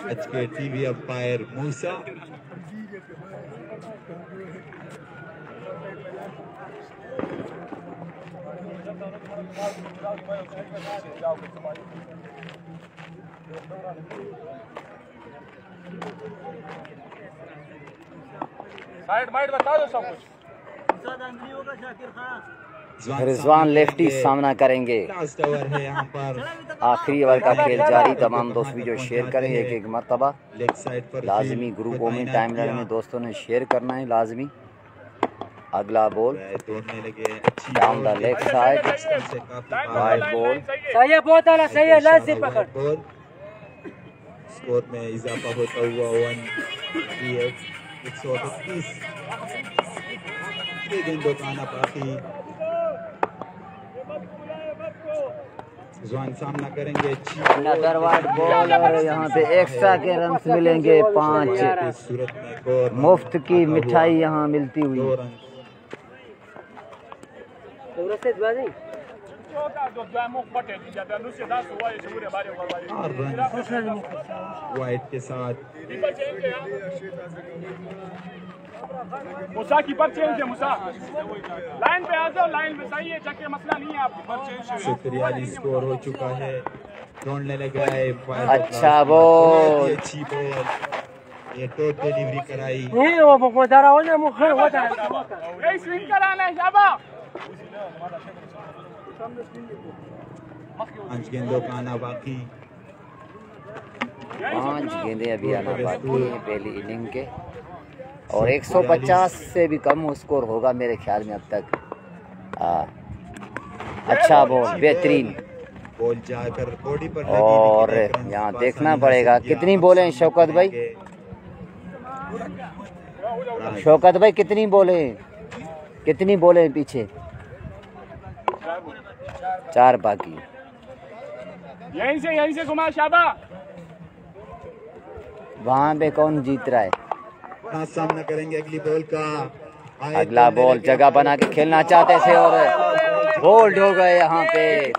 आज के टीवी अंपायर मूसा साइड माइड बता दो सब कुछ। रिजवान लेफ्टी सामना करेंगे। लास्ट ओवर है यहाँ पर, आखिरी ओवर का खेल जारी। तमाम दोस्त वीडियो शेयर करें एक एक मरतबा। लेग साइड पर लाजमी ग्रुपों में टाइमलाइन में दोस्तों ने शेयर करना है लाजमी। अगला बॉल दौड़ने लगे, अच्छी down the leg side, wide ball. सही है, बहुत आला, सही है, लास्ट से पकड़। स्कोर में इजाफा होता हुआ 138 गेंदों का आना बाकी। रिजवान सामना करेंगे, नदर वाइड बॉल और यहाँ पे एक्स्ट्रा के रन्स मिलेंगे 5। सूरत में गौर मुफ्त की मिठाई यहाँ मिलती हुई। 2 रन। 4 रन वाइड के साथ। मुसा कीपर चेंज है, मुसा लाइन पे आ जाओ, लाइन में सही है, चक्के मसला नहीं है आपको। 143 स्कोर हो चुका है। दौड़ने लगा है, अच्छा बॉल, अच्छी बॉल, ये टॉप डिलीवरी कराई। स्विंग कराना है शाबा। 5 गेंदों का आना बाकी। 5 गेंदें अभी आना बाकी है पहली इनिंग के, और 150 से भी कम स्कोर होगा मेरे ख्याल में अब तक। अच्छा बॉल, बेहतरीन। बॉल जाकर बॉडी पर लगी, और लेकिन एक रन यहाँ पास देखना नहीं पड़ेगा हासिल किया। कितनी बॉलें हैं शौकत भाई। शौकत भाई कितनी बॉलें, कितनी बॉलें हैं पीछे? 4 बाकी। यहीं से घुमा शाबा। वहाँ पे कौन जीत रहा है? सामना करेंगे अगली बॉल का। अगला बॉल जगह बना के खेलना चाहते थे और होल्ड हो गए यहाँ पे।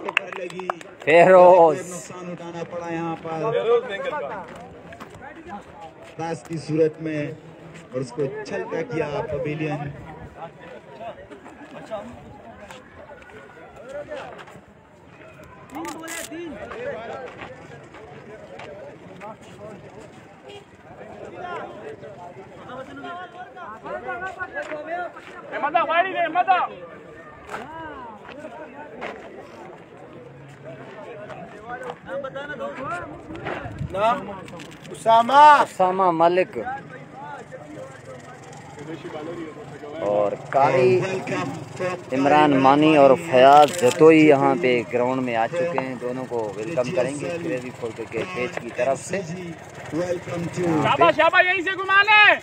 फेरोज नुकसान उठाना पड़ा यहाँ पर पास की सूरत में, और उसको छलका किया पवेलियन। मदा वाड़ी दे मदा। उसामा मलिक और कारी इमरान मानी और फयाज जतोई यहाँ पे ग्राउंड में आ चुके हैं। दोनों को वेलकम करेंगे क्रेजी फोर क्रिकेट पेज की तरफ से। वेलकम टू शाबा शाबा, यहीं से घुमा ले।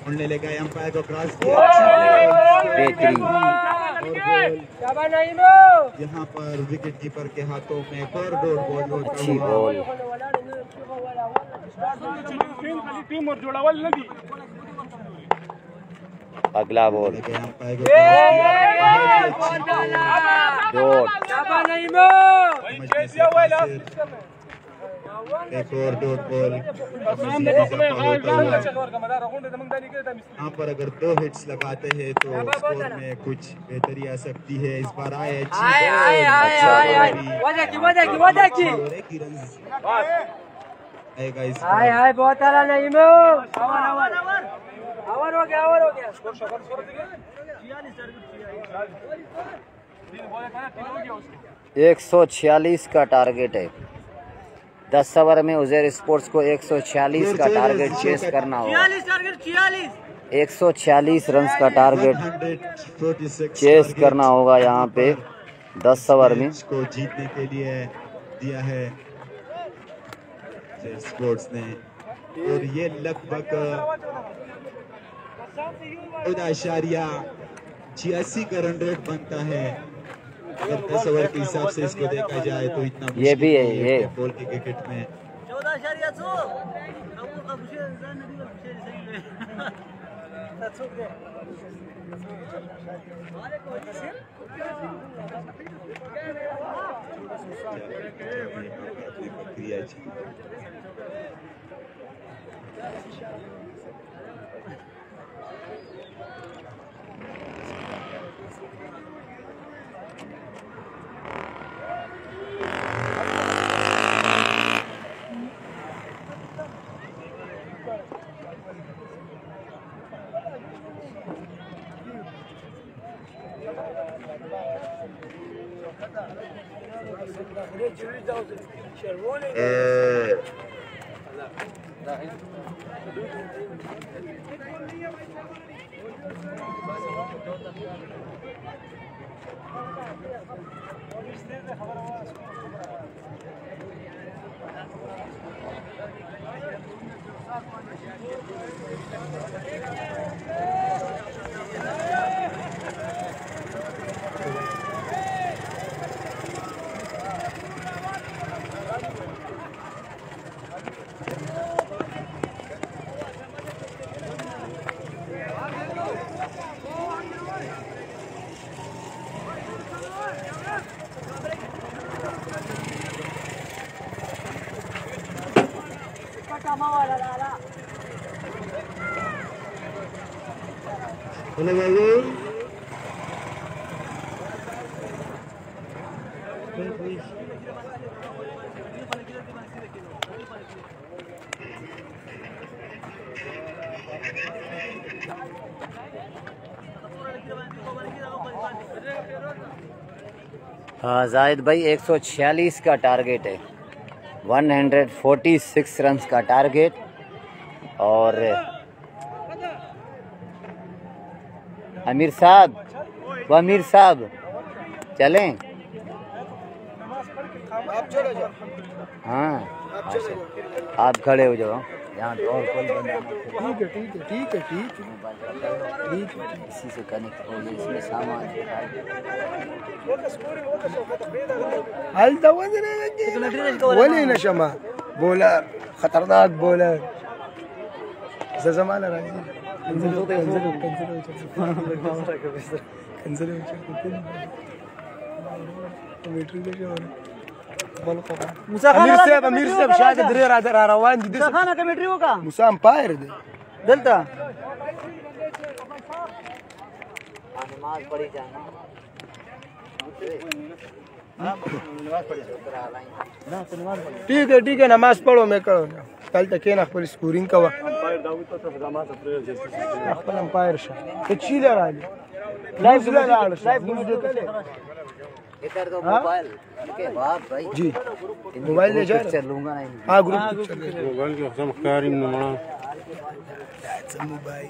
उड़ने लगा, अंपायर को क्रॉस किया। बेहतरीन। यहाँ पर विकेट कीपर के हाथों में एक और डोर बॉल होता अच्छी हुआ। बॉल। टीम और जोड़ावल लगी। अगला बॉल लगे अंपायर को डॉट। एक और डॉट बॉल। यहाँ पर अगर 2 हिट्स लगाते हैं तो स्कोर में कुछ बेहतरी आ सकती है। इस बार आए अच्छी बहुत आला नहीं आवर हो गया 146 का टारगेट है। 10 ओवर में उजैर स्पोर्ट्स को 146 का टारगेट चेस करना होगा। 146 रन्स का टारगेट चेस करना होगा यहाँ पे 10 ओवर में। को जीतने के लिए दिया है स्पोर्ट्स ने, और ये लगभग 14.86 का रन रेट बनता है। अगर 10 ओवर के हिसाब से इसको देखा जाए तो इतना ये भी है, ये बॉल के क्रिकेट में। हेलो बाबू हाँ जाहिद भाई 146 का टारगेट है, 146 रन का टारगेट। और अमीर साहब चलें? हाँ आप खड़े हो जाओ, यहाँ तो और कोई बंदा ठीक है इसी से कनेक्ट हो गए, इसमें सामान वली नशमा बॉलर खतरनाक बॉलर जमाना राजी अमीर साहब शायद दरेर आ रवान दि खाना कमेटी होगा मुसाम पायर दे दलता नमाज पढ़ी जाना ठीक है नमाज पढ़ो मैं करो कल तक ना पर स्कोरिंग का अंपायर तशीलर लाइव इधर तो मोबाइल के बाप भाई जी मोबाइल ले जा चलूंगा नहीं। हाँ ग्रुप मोबाइल के हम कारिम नमना मोबाइल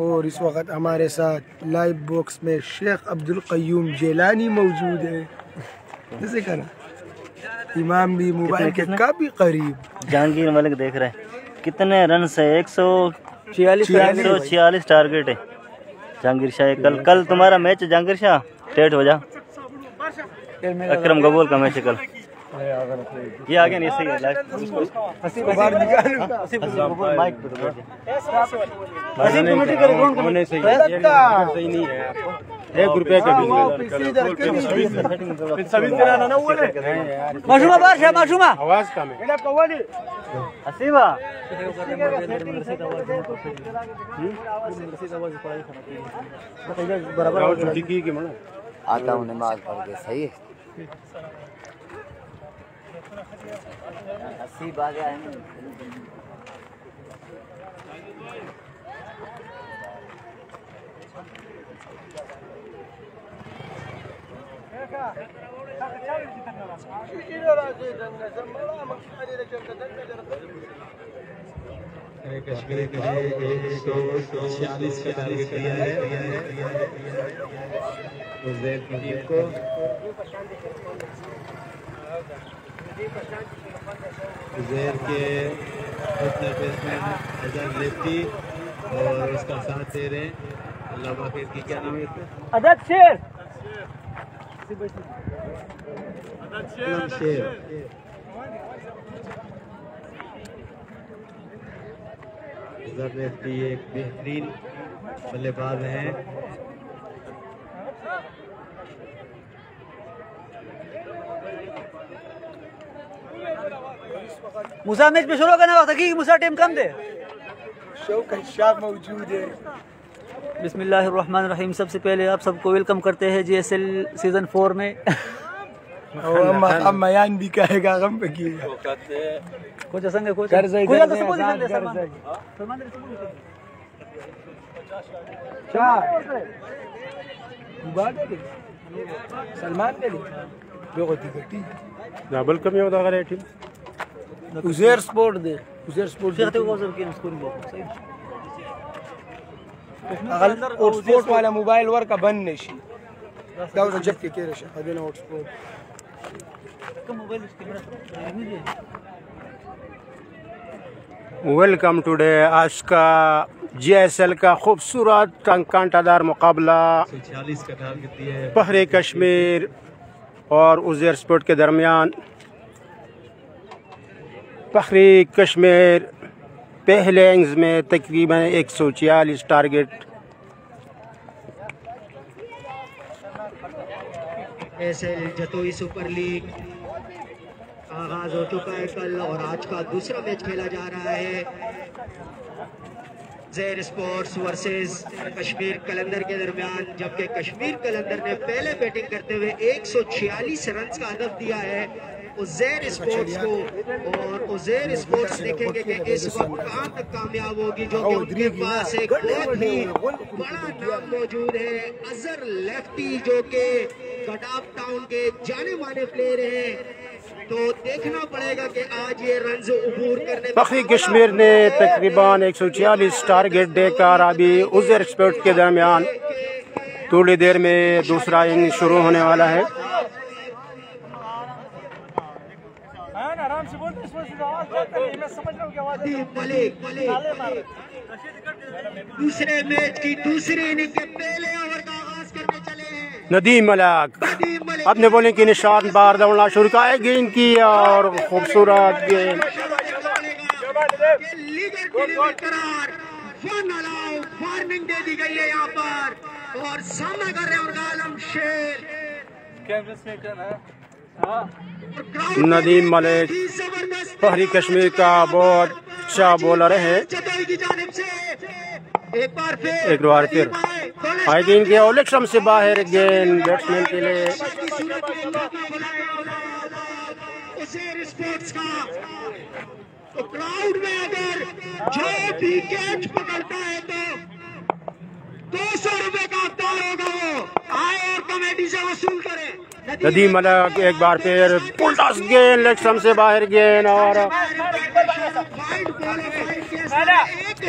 और इस वक्त हमारे साथ लाइव बॉक्स में शेख अब्दुल कय्यूम जेलानी मौजूद है, जैसे करा इमाम भी मोबाइल के काफी करीब। जहांगीर मलिक देख रहे हैं कितने रन से 146 टारगेट है जहांगीर शाह। कल तुम्हारा मैच जहांगीर शाह टेट हो जा, अकरम गबूल का मैच है कल। ये आ गया नहीं सही है माइक पे सही नहीं है, 1 रुपए का भी माशूमा आवाज कम है। हसीबा आता हूँ नमाज पढ़ के, सही है। हसीब आ गया है कश्मीर के लिए 146 का टारगेट दिया है उज़ैर की टीम को। उज़ैर के ओपनर बैट्समैन अजहर लेफ्टी और उसका साथ दे रहे हैं अल्लाह बाकिर की, क्या नाम है इसका? अदद शेर अजहर लेफ्टी एक बेहतरीन बल्लेबाज हैं। मूसा मैच पे शुरू करने वक्त की मूसा टीम कम दे। शौकत शाह मौजूद है। बिस्मिल्लाहिर्रहमानिर्रहीम। सबसे पहले आप सबको वेलकम करते हैं GSL सीजन 4 में। और मयान भी कहेगा गम पे किएगा कोच संगे कोच कर जाए सलमान डबल कमी होता अगर टीम उजेर स्पोर्ट दे उजेर स्पोर्ट हॉटस्पॉट वाला मोबाइल वर का बंद नशी दाऊद जब के केरश हदेना हॉटस्पॉट वेलकम टुडे। आज का GSL का खूबसूरत कांटादार मुकाबला पहरे कश्मीर और उज़ेर स्पोर्ट के दरमियान। पहरे कश्मीर पहले इनिंग्स में तकरीबन 146 टारगेट जतोई सुपर लीग आगाज हो चुका है कल और आज का दूसरा मैच खेला जा रहा है। ज़ेर स्पोर्ट्स वर्सेस कश्मीर कलंदर के दरमियान, जबकि कश्मीर कलंदर ने पहले बैटिंग करते हुए 146 रन का हदफ दिया है उज़ेर स्पोर्ट्स को। और उज़ेर स्पोर्ट्स देखेंगे कि इस वक्त कहां तक कामयाब होगी, जो कि उनके पास एक बहुत ही बड़ा नाम मौजूद है, अजहर लेफ्टी, जो कि गडाफ टाउन के जाने माने प्लेयर हैं। तो देखना पड़ेगा कि आज ये रन उबूर करने। पखरी कश्मीर ने तकरीबन 146 टारगेट देकर अभी उज़ेर स्पोर्ट के दरमियान थोड़ी देर में दूसरा इनिंग शुरू होने वाला है। दूसरे मैच की दूसरी इनिंग के पहले ओवर का आगाज करने चले हैं नदीम मलिक अपने बॉलिंग की निशान बार दौड़ना शुरू किया, गेंद की और खूबसूरत गेंद। वार्निंग दे दी गई है यहाँ पर और सामना कर रहे हैं आलम शेर। नदीम मलिक पहरी कश्मीर का बहुत अच्छा बॉलर है। एक बार फिर हाई गेंद के और लेग से बाहर गेंद बैट्समैन के लिए। तो क्राउड में अगर जो भी कैच पकड़ता है तो 200 रुपए का अवतार होगा, वो आए और कमेटी से वसूल करे। नदीम मलिक एक बार फिर उल्टा गेंद लेग से बाहर गेंद और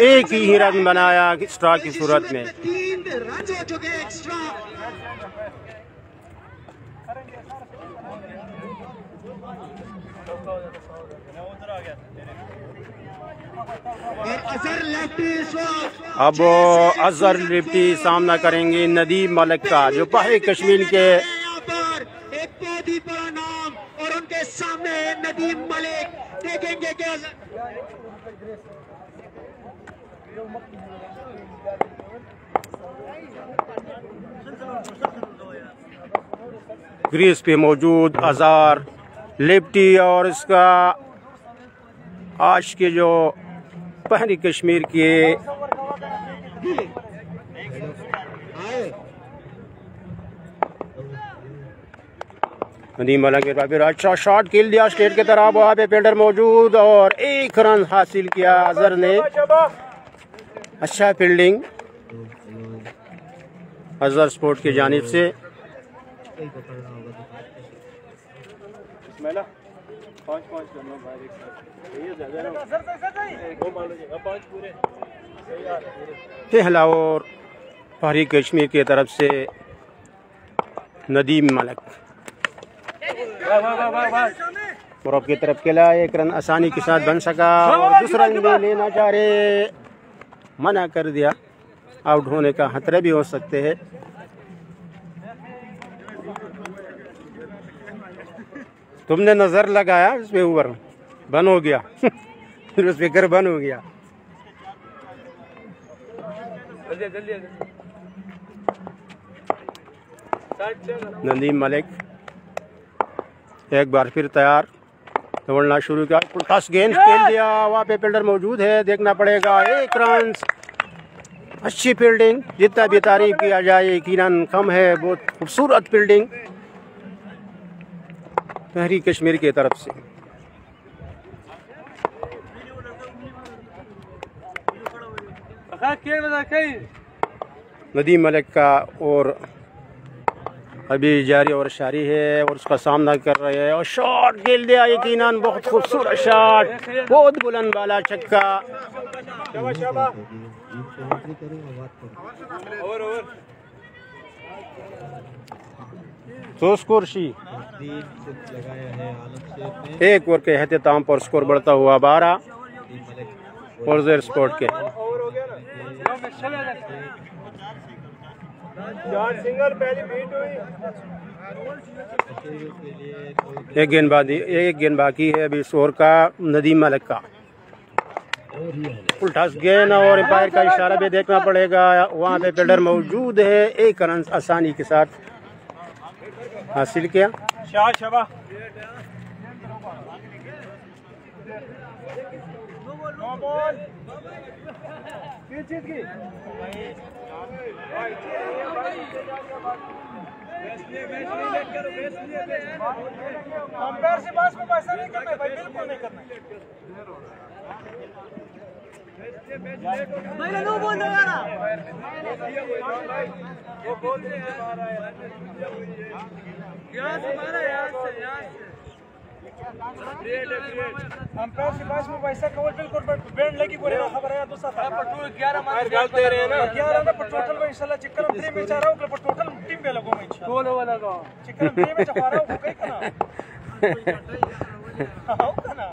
एक ही रन बनाया एक्स्ट्रा की सूरत में। 3 रन हो चुके एक्स्ट्रा। अब अजहर लेफ्टी सामना करेंगे नदीम मलिक का, जो पहले कश्मीर के एक बहुत ही बड़ा नाम और उनके सामने नदीम मलिक। देखेंगे कि ग्रीस पे मौजूद अजहर लेफ्टी और इसका आज के जो पहली कश्मीर के नदीम मलिक के फिर अच्छा शॉट खेल दिया स्टेट की तरफ, वहाँ पे फील्डर मौजूद और 1 रन हासिल किया अजहर ने। अच्छा फील्डिंग अजहर स्पोर्ट की जानिब से। पहला और पहरी कश्मीर की तरफ से नदीम मलिक पूरब की तरफ खेला, 1 रन आसानी के साथ बन सका और दूसरा रन भी लेना चाह रहे, मना कर दिया। आउट होने का खतरा भी हो सकते हैं। तुमने नजर लगाया उसमें ऊपर बंद हो गया फिर उस पर बंद हो गया। नदीम मलिक एक बार फिर तैयार, दौड़ना शुरू किया, टॉस गेंद खेल दिया, वहाँ पे फील्डर मौजूद है, देखना पड़ेगा। 1 रन, अच्छी फील्डिंग, जितना भी तारीफ किया जाए यकीनन कम है। बहुत खूबसूरत फील्डिंग पहरी कश्मीर की तरफ से। नदीम मलिक का, और अभी जारी और शारी है और उसका सामना कर रहे हैं और शॉट खेल दिया यकीनन, बहुत खूबसूरत शॉट, बहुत बुलंद वाला छक्का। तो स्कोर शी 1 ओवर के अख्ताम पर स्कोर बढ़ता हुआ 12 और ज़ेर स्पोर्ट के एक गेंद बाकी है अभी इस ओवर का। नदीम मलिक का उल्टा गेंद और एम्पायर का इशारा भी देखना पड़ेगा। वहाँ पे फील्डर मौजूद है, 1 रन आसानी के साथ हासिल किया। अंपायर से पास में पैसा नहीं करना भाई, बिल्कुल नहीं करना। नो बोल दो यार, वो बोल दे यहाँ से मारा, यहाँ से अंपायर से पास में पैसा कवर बिल्कुल बैंड लगी पूरे खबर है। दूसरा था पटोल 11 मार गलते रहे ना 11 ना पर टोटल में इंशाल्लाह चिकन 3 में चाह रहा हूं पर टोटल टीम पे लगो मैं इंशाल्लाह गोल वाला का चिकन 3 में चाह रहा हूं कहीं का ना हां का ना।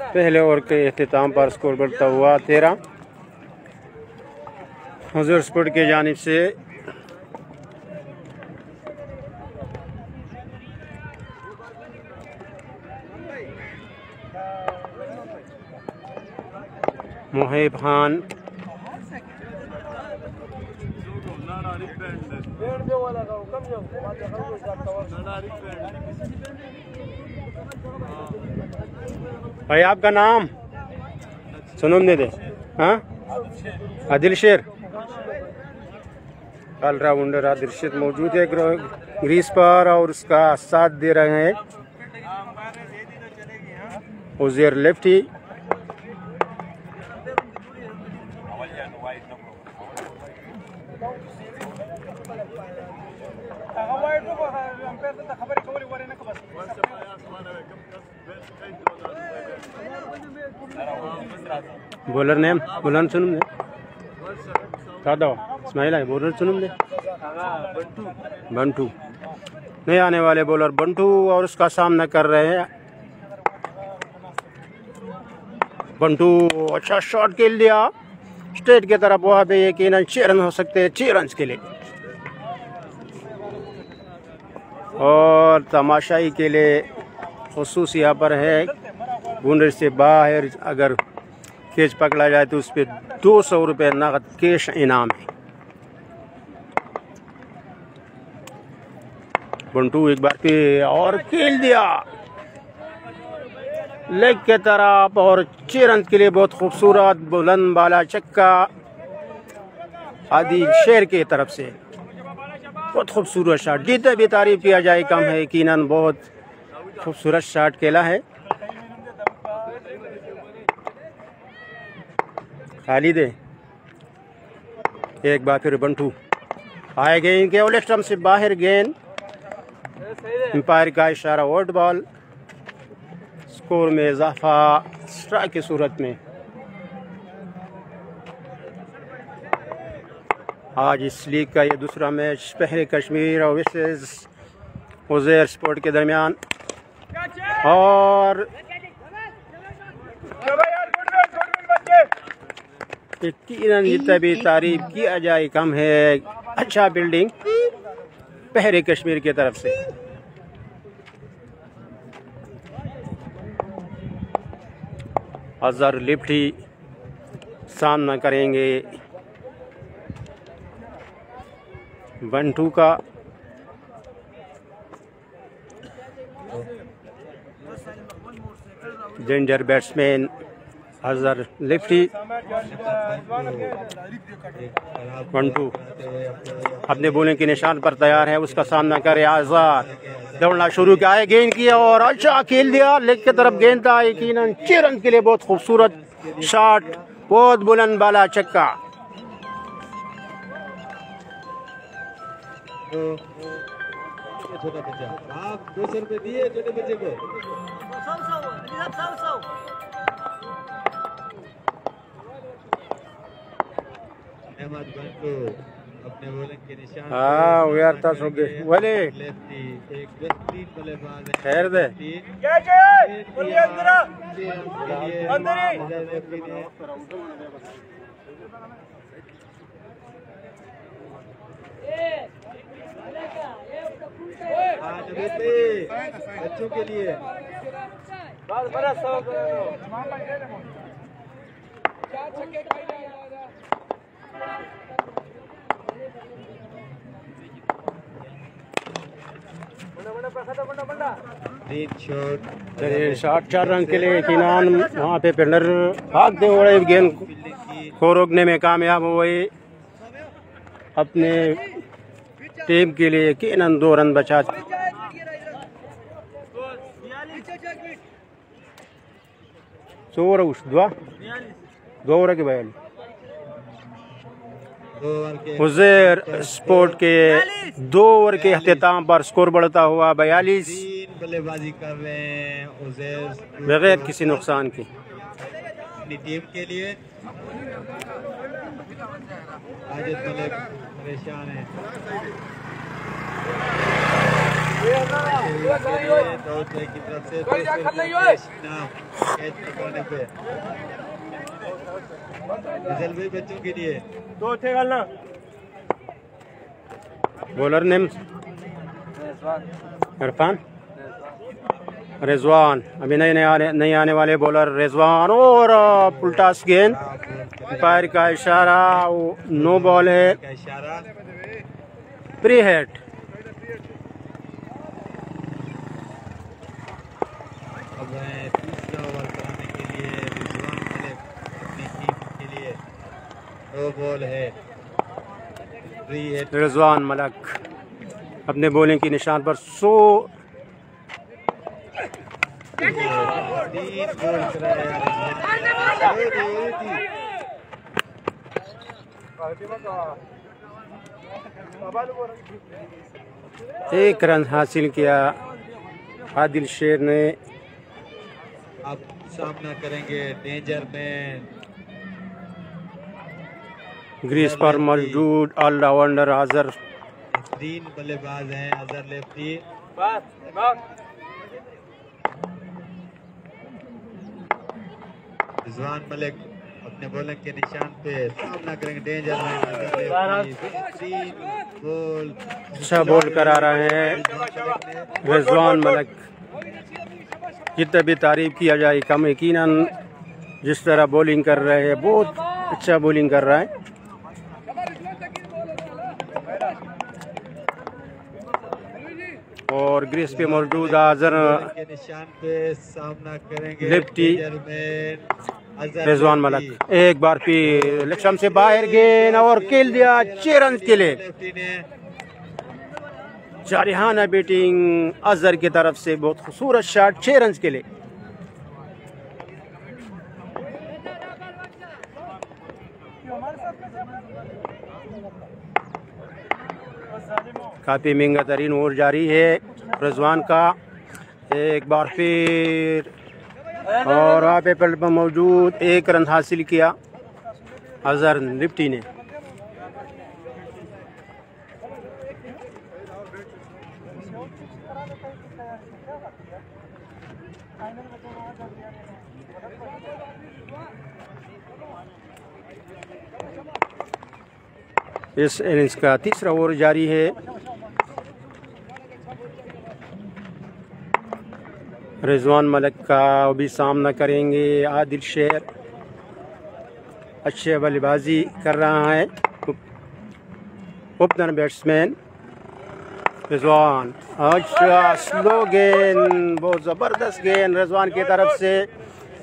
पहले ओवर के अख्ताम पर स्कोर बढ़ता हुआ 13 हजूर स्पोर्ट की जानिब से। मुहिब खान भाई, आपका नाम सुनून दे दे। हाँ, आदिल शेर ऑलराउंडर आदिल शेर मौजूद है ग्रीस पर और उसका साथ दे रहे हैं उज़ैर लेफ्टी। बॉलर नेम बुलंद सुन दे दादा इस्माइल है, बॉलर सुन दे बंटू नहीं आने वाले बॉलर बंटू और उसका सामना कर रहे हैं बंटू। अच्छा शॉट खेल दिया स्ट्रेट की तरफ, वहाँ पे यकीनन 6 रन हो सकते हैं 6 रन के लिए। और तमाशाई के लिए खसूस यहाँ पर है, बाउंड्री से बाहर अगर कैच पकड़ा जाए तो उस पर 200 रुपये नकद कैश इनाम है। बंटू एक बार पे और खेल दिया लेग के तरफ और 6 रन के लिए बहुत खूबसूरत बुलंद बाला छक्का आदिल शेर की तरफ से। बहुत खूबसूरत शॉट, जितने भी तारीफ किया जाए कम है, यकीनन बहुत खूबसूरत शॉट खेला है। खालिद एक बार फिर बंटू आए गेंद के और स्टंप से बाहर गेंद, एम्पायर का इशारा आउट बॉल। स्कोर में इजाफा स्ट्राइक की सूरत में। आज इस लीग का ये दूसरा मैच पहले कश्मीर और वर्सेस उज़ैर स्पोर्ट के दरमियान और यकीनन जितना भी तारीफ किया जाए कम है। अच्छा बिल्डिंग पहले कश्मीर की तरफ से। अजहर लिफ्टी सामना करेंगे बंटू का। डेंजर बैट्समैन अजहर लिफ्टी। बंटू अपने बॉलिंग के निशान पर तैयार है, उसका सामना करे आजाद। दौड़ना शुरू किया है, गेंद किया और अच्छा खेल दिया, लेग की तरफ गेंद था, यकीनन 6 रन के लिए बहुत खूबसूरत शॉट बहुत बुलंद बाला चक्का। छोटा बच्चा आप 200 रुपए दिए छोटे बच्चे को। अहमद बंटू अपने बॉलिंग के निशान वाले एक बेहतरीन बल्लेबाज है। खैर दे बच्चों के लिए चलिए 4 रन के लिए किनान वहाँ पे पिंडर भागते हुए गेंद को रोकने में कामयाब हुए। अपने टीम के लिए किनान 2 रन बचा। 2 ओवर के 42 उज़ैर स्पोर्ट के 2 ओवर के अख्ताम पर स्कोर बढ़ता हुआ 42। बल्लेबाजी कर रहे हैं उज़ैर बगैर किसी नुकसान के अपनी टीम के लिए। आजिद मलिक परेशान है। दाऊद भाई की तरफ से कैच पकड़ने पे रिजल्ट भी बच्चों के लिए। बॉलर नेम इरफान रिजवान, अभी नहीं आने वाले बॉलर रिजवान। और उल्टा गेंद पैर का इशारा, नो बॉल है, प्री हिट। अब तीसरा ओवर कराने के लिए रिजवान मलिक अपनी टीम के लिए 2 बॉल है। प्री हिट रिजवान मलिक अपने बॉलिंग की निशान पर 100 3 बॉल कराया। 1 रन हासिल किया आदिल शेर ने। अब सामना करेंगे डेंजर में ग्रीस पर मौजूद ऑलराउंडर अजहर। 3 बल्लेबाज हैं अजहर लेफ्टी। रिजवान मलिक अपने बॉलिंग के निशान पे सामना करेंगे डेंजर में अजहर लेफ्टी। 3 बॉल अच्छा बॉल करा रहे हैं रिजवान मलिक। जितना भी तारीफ किया जाए कम। यकीनन जिस तरह बॉलिंग कर रहे हैं, बहुत अच्छा बॉलिंग कर रहा है। और ग्रीस पे मौजूद अजहर के निशान पे सामना करेंगे लेफ्टी अजहर रिजवान मलिक। एक बार फिर लक्ष्य से बाहर गेंद और खेल दिया 6 रन के लिए। लेफ्टी ने जारिहाना बैटिंग अजहर की तरफ से, बहुत खूबसूरत शॉट 6 रन के लिए। काफी महंगा तरीन ओवर जारी है रिजवान का। एक बार फिर और वहाँ पे पल पर मौजूद 1 रन हासिल किया अजहर लिफ्टी ने। इस इनिंग्स का तीसरा ओवर जारी है। रिजवान मलिक का भी सामना करेंगे आदिल शेर। अच्छे बल्लेबाजी कर रहा है ओपनर बैट्समैन रिजवान। अच्छा स्लो गेंद, बहुत ज़बरदस्त गेंद रिजवान की तरफ से।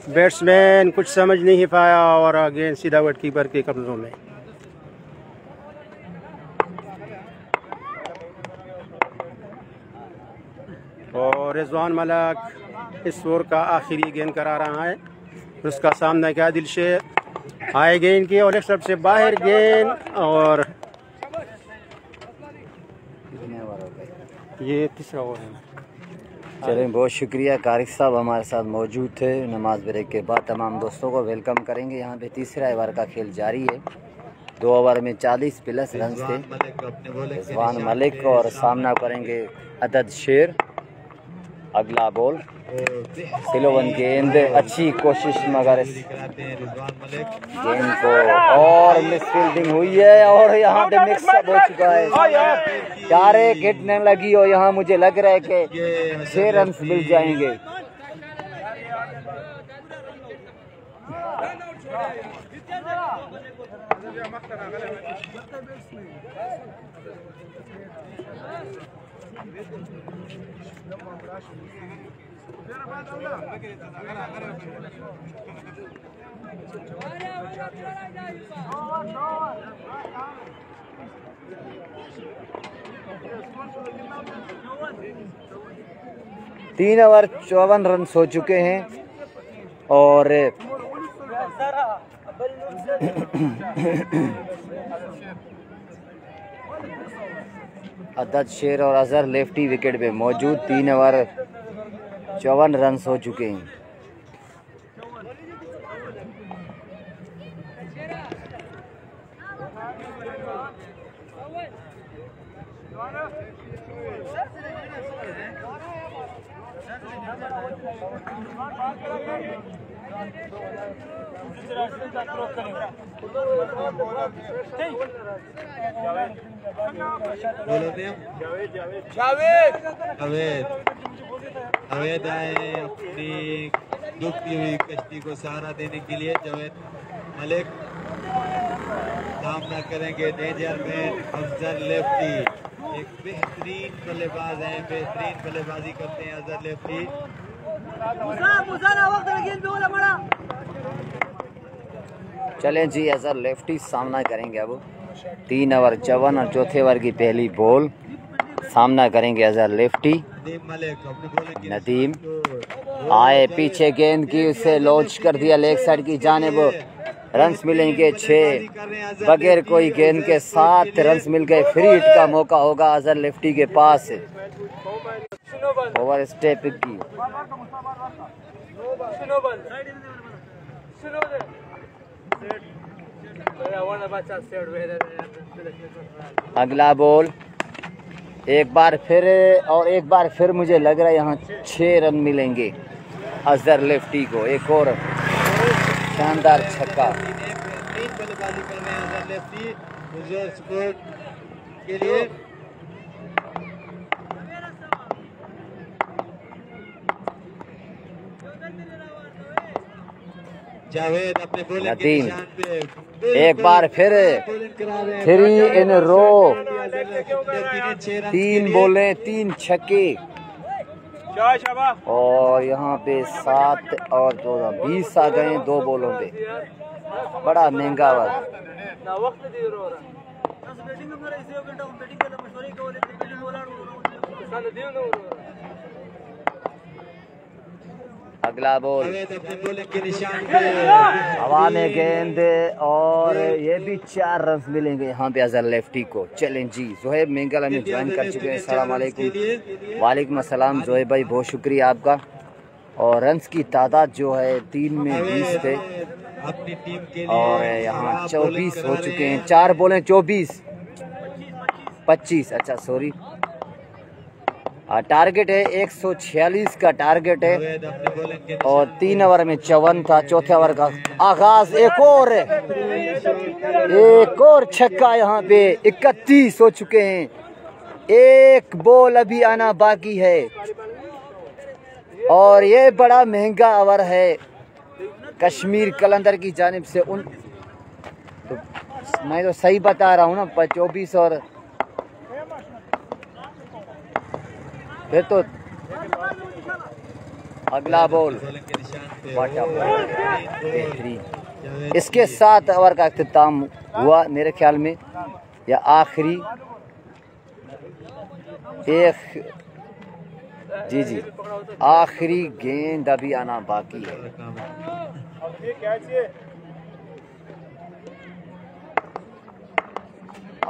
बैट्समैन कुछ समझ नहीं पाया और गेंद सीधा विकेटकीपर के कब्जों में। और रिजवान मलिक इस ओवर का आखिरी गेंद करा रहा है। उसका सामना किया दिलशेर, आए गेंद की और एक तरफ से बाहर गेंद, और ये तीसरा ओवर है। चलें, बहुत शुक्रिया कारिक साहब हमारे साथ मौजूद थे। नमाज ब्रेक के बाद तमाम दोस्तों को वेलकम करेंगे। यहाँ पे तीसरा ओवर का खेल जारी है। 2 ओवर में 40 प्लस रन थे। रिजवान मलिक और सामना करेंगे अदद शेर। अगला बॉल स्लोवन गेंद, अच्छी कोशिश मगर गेंद को और मिस फील्डिंग हुई है और यहाँ पे मिक्स हो चुका है। 4 हिट नहीं लगी और यहाँ मुझे लग रहा है कि 6 रन मिल जाएंगे। तीन ओवर 54 रन हो चुके हैं और अदद शेर और अजहर लेफ्टी विकेट पे मौजूद। 3 ओवर 54 रन हो चुके हैं। जावेद आए अपनी डूबती हुई कश्ती को सहारा देने के लिए। जावेद मलिक सामना करेंगे डेंजर मैन अफजल लेफ्टी, एक बेहतरीन बल्लेबाज हैं, बेहतरीन बल्लेबाजी करते हैं अफजल लेफ्टी। चलें जी, अजहर लेफ्टी सामना करेंगे। अब 3 ओवर 54 और चौथे ओवर की पहली बॉल सामना करेंगे अजहर लेफ्टी। नदीम आए, पीछे गेंद की, उसे लॉन्च कर दिया लेग साइड की जानिब। रन्स मिलेंगे 6, बगैर कोई गेंद के 7 रन्स मिल गए। फ्री हिट का मौका होगा अजहर लेफ्टी के पास। ओवर स्टेप की अगला बॉल एक बार फिर मुझे लग रहा है यहाँ 6 रन मिलेंगे अजहर लेफ्टी को। एक और शानदार छक्का के लिए। जावेद अपने बॉलिंग के निशान पे एक बार फिर 3 इन रो, 3 बॉलें 3 छक्के और यहाँ पे 7 और 14 20 आ गए 2 बॉलों पे। बड़ा महंगा अगला बॉल हवा में गेंद और ये भी 4 रन मिलेंगे यहाँ पे अजहर लेफ्टी को। चलें जी, जोहेब मेंगल हमें ज्वाइन कर चुके हैं। अस्सलाम वालेकुम। वालेकुम अस्सलाम जोहेब भाई, बहुत शुक्रिया आपका। और रन्स की तादाद जो है 3 में 20 थे और यहाँ 24 हो चुके हैं। 4 बॉलें 24 25 अच्छा सॉरी, टारगेट है 146 का टारगेट है और 3 ओवर में 54 था। चौथे ओवर का आगाज, एक और छक्का यहाँ पे 31 हो चुके हैं। एक बॉल अभी आना बाकी है और ये बड़ा महंगा ओवर है कश्मीर कलंदर की जानिब से। तो मैं तो सही बता रहा हूँ ना, 24 और फिर तो अगला बॉल बेहतरीन। इसके साथ ओवर का अख्तिताम हुआ मेरे ख्याल में, या आखिरी जी आखिरी गेंद अभी आना बाकी है।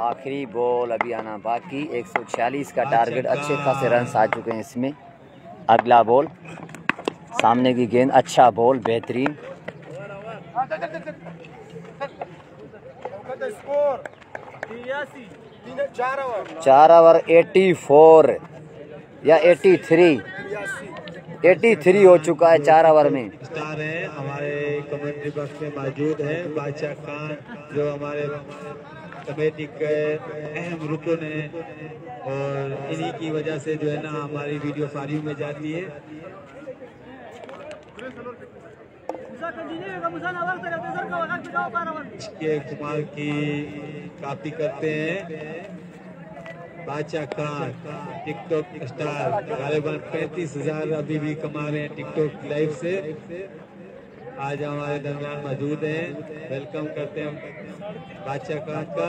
आखिरी बॉल अभी आना बाकी। 146 का टारगेट, अच्छे खासे रन आ चुके हैं इसमें। अगला बॉल, सामने की गेंद, अच्छा बॉल, बेहतरीन। 4 ओवर 84 या 83 हो चुका है 4 ओवर में। स्टार है हमारे कमेंट्री बॉक्स में मौजूद है बादशाह खान, जो हमारे कमेटी के अहम रुकन है और इन्हीं की वजह से जो है ना हमारी वीडियो फारिग में जाती है। के कुमार की काफी करते हैं। बादशाह खान टिकटॉक स्टार, गालिबन 35,000 अभी भी कमा रहे हैं टिकटॉक लाइव से। आज हमारे दरमियान मौजूद हैं, वेलकम करते हैं बादशाह खान का।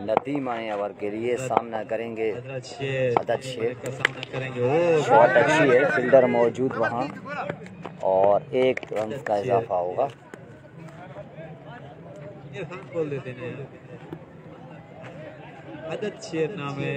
नदीम आए ओवर के लिए, सामना करेंगे अदद शेर का सामना करेंगे। शॉट अच्छी है, फील्डर मौजूद वहां और 1 रन का इजाफा होगा। बोल देते हैं अदद शेर नाम है।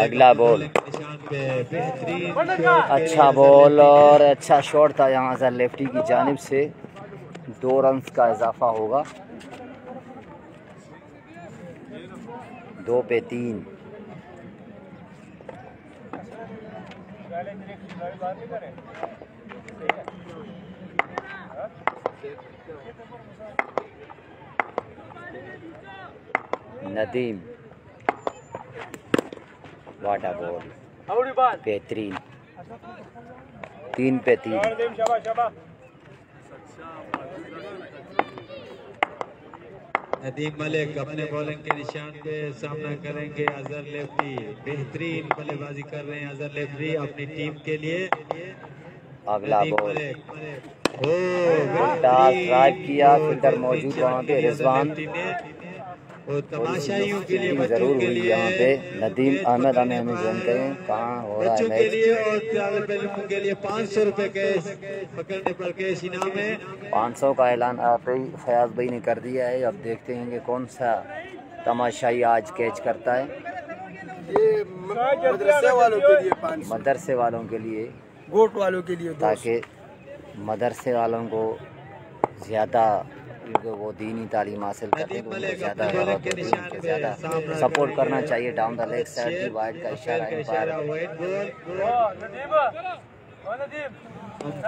अगला बॉल, अच्छा बॉल और अच्छा शॉट था यहाँ से लेफ्टी की जानिब से। 2 रन का इजाफा होगा, 2 पे 3। नदीम, वाटा बॉल, बेहतरीन, 3 पे 3। नदीम मलिक अपने बॉलिंग के निशान पे सामना करेंगे अजहर लेफ्टी। बेहतरीन बल्लेबाजी कर रहे हैं अजहर लेफ्टी अपनी टीम के लिए। अगला बॉल, टॉस ड्राइव किया, फील्डर मौजूद वहाँ पे रिजवान। तमाशाइयों के लिए जरूर हुई यहाँ पे। नदीम अहमद हमें ज्वाइन करें, कहाँ हो रहा है मैच। और के लिए 500 रुपए कैश पकड़ने पर कैश इनाम है। 500 का ऐलान आप ही फयाज भाई ने कर दिया है। अब देखते हैं कि कौन सा तमाशाई आज कैच करता है। ये मदरसे वालों के लिए 500, मदरसे वालों के लिए, गोट वालों के लिए 200। ताकि मदरसे वालों को ज़्यादा, क्योंकि वो दीनी तालीम हासिल करते हैं तो उनको ज़्यादा सपोर्ट करना चाहिए। डाउन द लेग साइड की वाइड का इशारा एम्पायर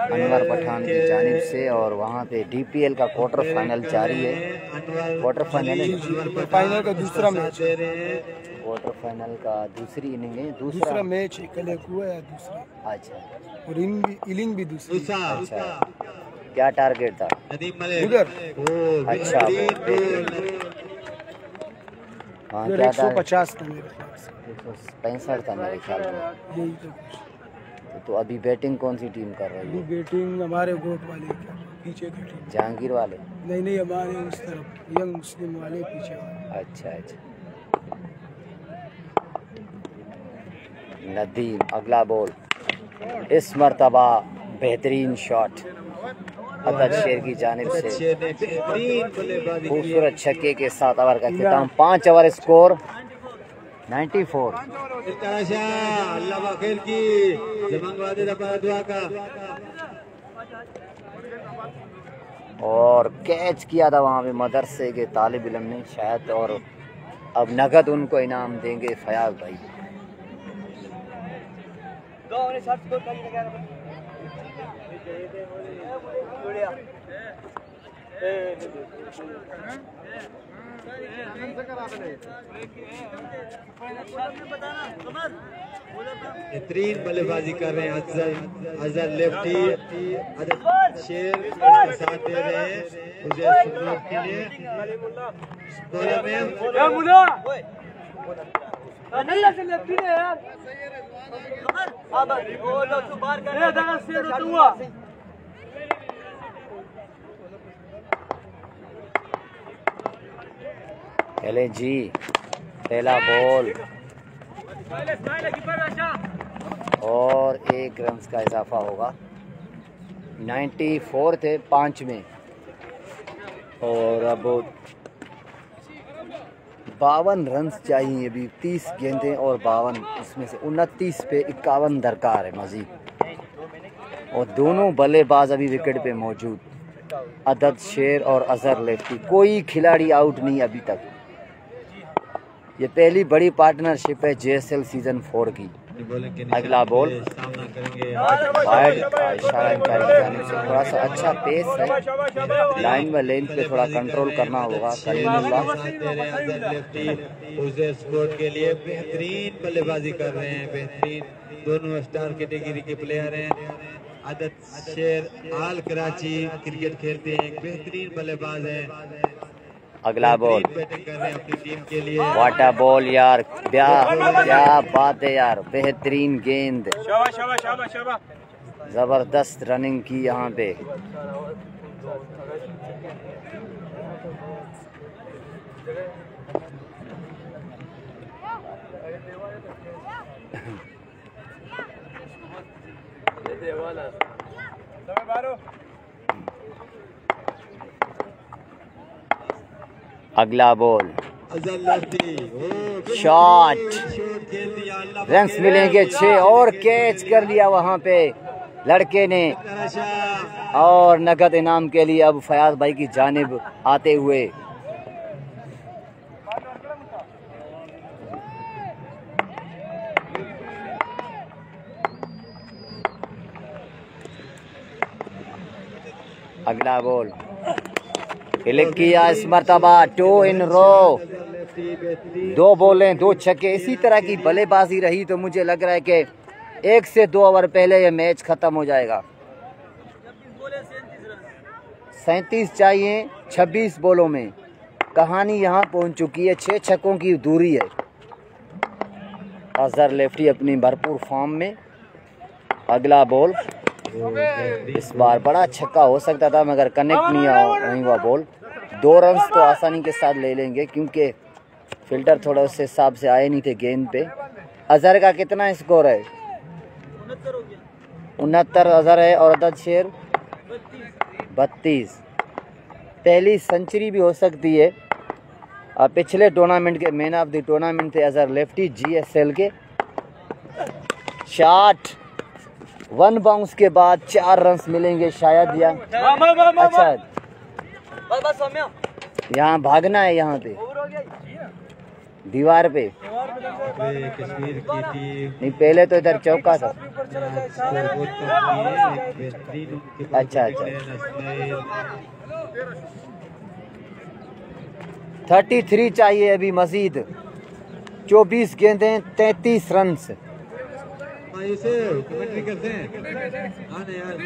अनवर पठान की जानिब से। और वहाँ पे DPL का क्वार्टर फाइनल जारी है। क्वार्टर फाइनल का दूसरा मैच, क्वार्टर फाइनल का दूसरी इनिंग है, दूसरा मैच कल एक हुआ है दूसरा। अच्छा, और इनिंग भी दूसरी। अच्छा, क्या टारगेट था उधर? अच्छा, हाँ, क्या था? 150 था मेरे ख्याल से, 165 था मेरे ख्याल में। यही तो कुछ। तो अभी बैटिंग कौन सी टीम कर रही अभी है? बैटिंग हमारे गोट वाले पीछे की टीम। जहांगीर वाले? नहीं, हमारे उस तरफ यंग मुस्लिम वाले पीछे वाले। अच्छा अच्छा। नदीम, अगला बॉल, इस मर्तबा बेहतरीन शॉट अदद शेर की जानिब से। खूबसूरत छक्के के साथ ओवर का इख्तिताम। 5 ओवर स्कोर 94। और कैच किया था वहाँ पे मदरसे के तालिब इल्म ने शायद, और अब नगद उनको इनाम देंगे फयाज भाई। बेहतरीन बल्लेबाजी कर रहे हैं अजहर लेफ्टी। आदत शेर इसके साथ दे रहे हैं उसे शुरुआत के लिए बॉलर में चले जी, पहला बॉल और 1 रन का इजाफा होगा। 94 थे 5 में और अब 52 रन चाहिए अभी। 30 गेंदें और 52, इसमें से 29 पे 51 दरकार है मजीद। और दोनों बल्लेबाज अभी विकेट पे मौजूद, अदद शेर और अजहर लेफ्टी। कोई खिलाड़ी आउट नहीं अभी तक। ये पहली बड़ी पार्टनरशिप है JSL सीजन 4 की। अगला बॉल वाइड, इशारा अंपायर की जानिब से। थोड़ा सा अच्छा पेस है, लाइन व लेंथ पे थोड़ा कंट्रोल करना होगा। कलीमुल्लाह के लिए बेहतरीन बल्लेबाजी कर रहे हैं, बेहतरीन दोनों स्टार कैटेगरी के प्लेयर हैं। आदत शेर आल कराची क्रिकेट खेलते हैं, एक बेहतरीन बल्लेबाज है। अगला बॉल बैटिंग कर रहे हैं अपनी टीम के लिए। वाटर बॉल यार, क्या बात है यार, बेहतरीन गेंद, जबरदस्त रनिंग की यहाँ पे। अगला बॉल शॉट, रन्स मिलेंगे 6 और कैच कर लिया वहां पे लड़के ने। और नगद इनाम के लिए अब फयाज भाई की जानिब आते हुए अगला बॉल क्लिक किया इस मरतबा। 2 इन रो, 2 बॉलें 2 छक्के। इसी तरह की बल्लेबाजी रही तो मुझे लग रहा है कि 1 से 2 ओवर पहले ये मैच खत्म हो जाएगा। 37 चाहिए 26 बॉलों में। कहानी यहाँ पहुँच चुकी है, 6 छक्कों की दूरी है। अजहर लेफ्टी अपनी भरपूर फॉर्म में। अगला बॉल, इस बार बड़ा छक्का हो सकता था मगर कनेक्ट नहीं हुआ बॉल। 2 रन तो आसानी के साथ ले लेंगे क्योंकि फिल्टर थोड़ा उस हिसाब से आए नहीं थे गेंद पे। अजहर का कितना स्कोर है? 69 अजहर है और अदद शेर 32। पहली सेंचुरी भी हो सकती है। पिछले टूर्नामेंट के मैन ऑफ द टूर्नामेंट थे अजहर लेफ्टी GSL के। शॉट 1 बाउंस के बाद 4 रन मिलेंगे शायद। या अच्छा यहाँ भागना है, यहाँ पे दीवार पे कश्मीर की टीम नहीं, पहले तो इधर चौका था। अच्छा 33 चाहिए अभी मजीद। 24 गेंदें 33 रन। इसे कमेंट्री करते हैं आने यार।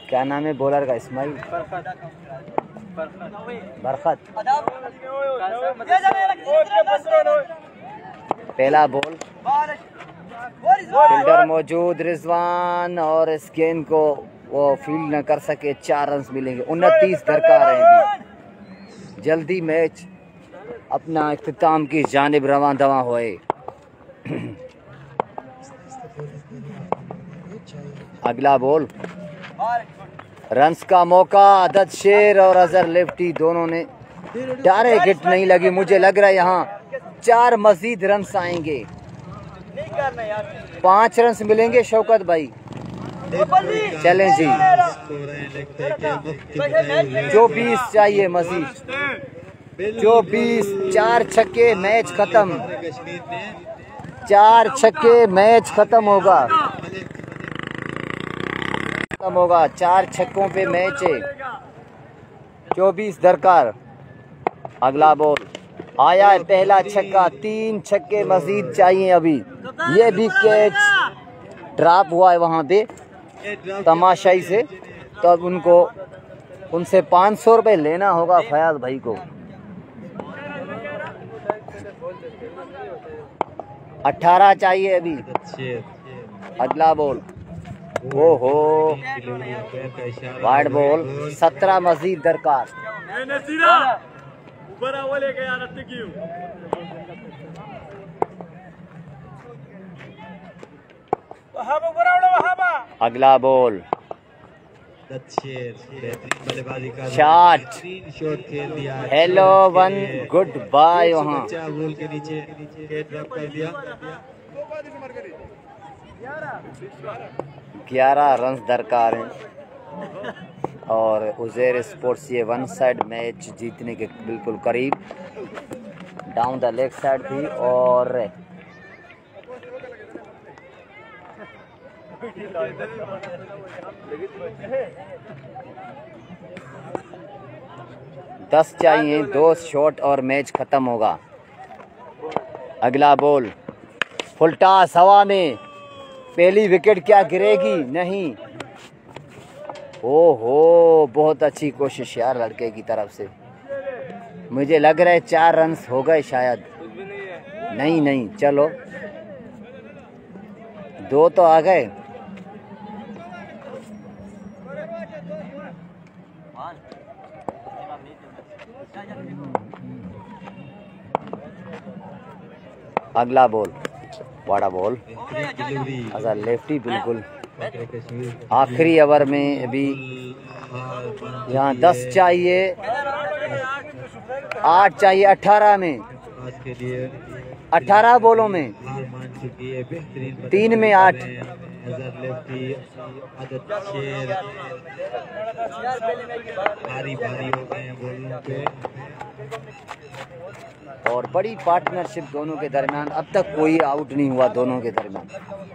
क्या नाम है बॉलर का? इस्माइल बरखत। पहला बॉल, फील्डर मौजूद रिजवान और इस गेंद को वो फील्ड न कर सके। 4 रन मिलेंगे। 29 दरकार है। जल्दी मैच अपना इख्तिताम की जानिब रवां दवा होए। अगला बॉल रन्स का मौका, अदद शेर और अजहर लेफ्टी दोनों ने टारगेट नहीं लगी। मुझे लग रहा है यहाँ 4 मजीद रन्स आएंगे, 5 रन्स मिलेंगे शौकत भाई। चलें जी, जो 20 चाहिए मजीद, जो 20, 4 छक्के मैच खत्म, 4 छक्के मैच खत्म होगा, 4 छक्कों पे मैच है, 24 दरकार। अगला बॉल आया है, पहला छक्का, 3 छक्के मजीद चाहिए अभी। ये भी कैच ड्रॉप हुआ है वहाँ पे तमाशाई से, तो अब उनसे 500 रुपये लेना होगा फयाज भाई को। 18 चाहिए अभी। अगला बॉल, ओहो वाइड बॉल, 17 मजीद दरकार। अगला बॉल, शॉट, हेलो वन, गुड बाय। वहाँ 11 रन दरकार हैं और उज़ैर स्पोर्ट्स ये 1 साइड मैच जीतने के बिल्कुल करीब। डाउन द लेग साइड थी और 10 चाहिए, 2 शॉट और मैच खत्म होगा। अगला बॉल, फुल टॉस हवा में, पहली विकेट क्या गिरेगी? नहीं। ओहो बहुत अच्छी कोशिश यार लड़के की तरफ से। मुझे लग रहा है 4 रन हो गए शायद। नहीं, चलो 2 तो आ गए। अगला बॉल, बड़ा बॉल, अगर लेफ्टी बिल्कुल आखिरी ओवर में। अभी यहाँ 10 चाहिए, 8 चाहिए 18 में, 18 बॉलों में 3 में 8। और बड़ी पार्टनरशिप दोनों के दरमियान, अब तक कोई आउट नहीं हुआ दोनों के दरमियान।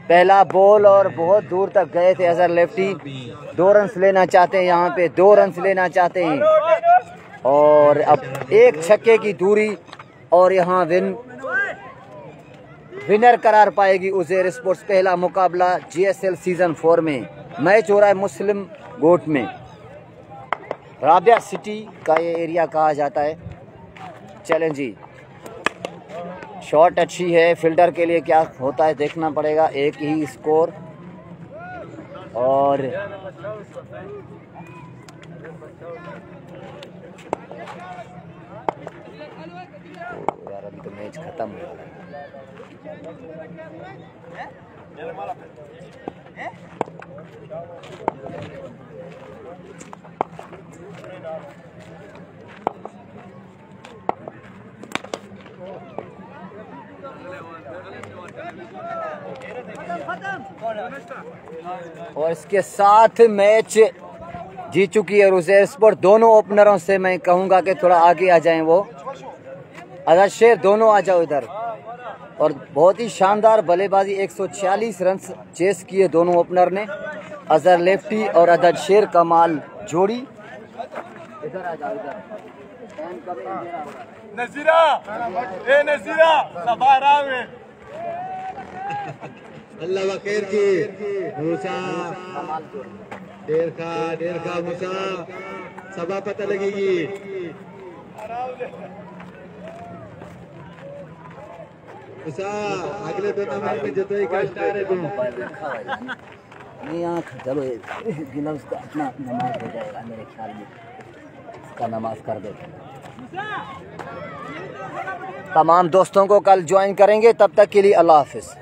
पहला बॉल और बहुत दूर तक गए थे अजहर लेफ्टी। 2 रन लेना चाहते हैं यहाँ पे, 2 रन लेना चाहते हैं और अब 1 छक्के की दूरी और यहाँ विनर करार पाएगी उज़ैर स्पोर्ट्स। पहला मुकाबला GSL सीजन 4 में मैच हो रहा है मुस्लिम गोट में, राबिया सिटी का ये एरिया कहा जाता है। चलें जी, शॉट अच्छी है, फील्डर के लिए क्या होता है देखना पड़ेगा। एक ही स्कोर और यार अभी तो मैच खत्म हो रहा है। और इसके साथ मैच जीत चुकी है उज़ैर स्पोर्ट्स। दोनों ओपनरों से मैं कहूंगा कि थोड़ा आगे आ जाएं, वो अदर शेर दोनों आ जाओ इधर। और बहुत ही शानदार बल्लेबाजी, 146 रन चेस किए दोनों ओपनर ने, अजहर लेफ्टी और अदर शेर कमाल जोड़ी। इधर आ जाओ, इधर नजीरा, ए नजीरा सबारा में अल्लाह बखैर की मूसा देर का मूसा सबा पता लगेगी। मूसा अगले टूर्नामेंट में जितोई का स्टार है तुम। नहीं आँख, चलो गिलव्स का अपना नमाज हो जाएगा मेरे ख्याल में, इसका नमाज कर देते। तमाम दोस्तों को कल ज्वाइन करेंगे, तब तक के लिए अल्लाह हाफिज़।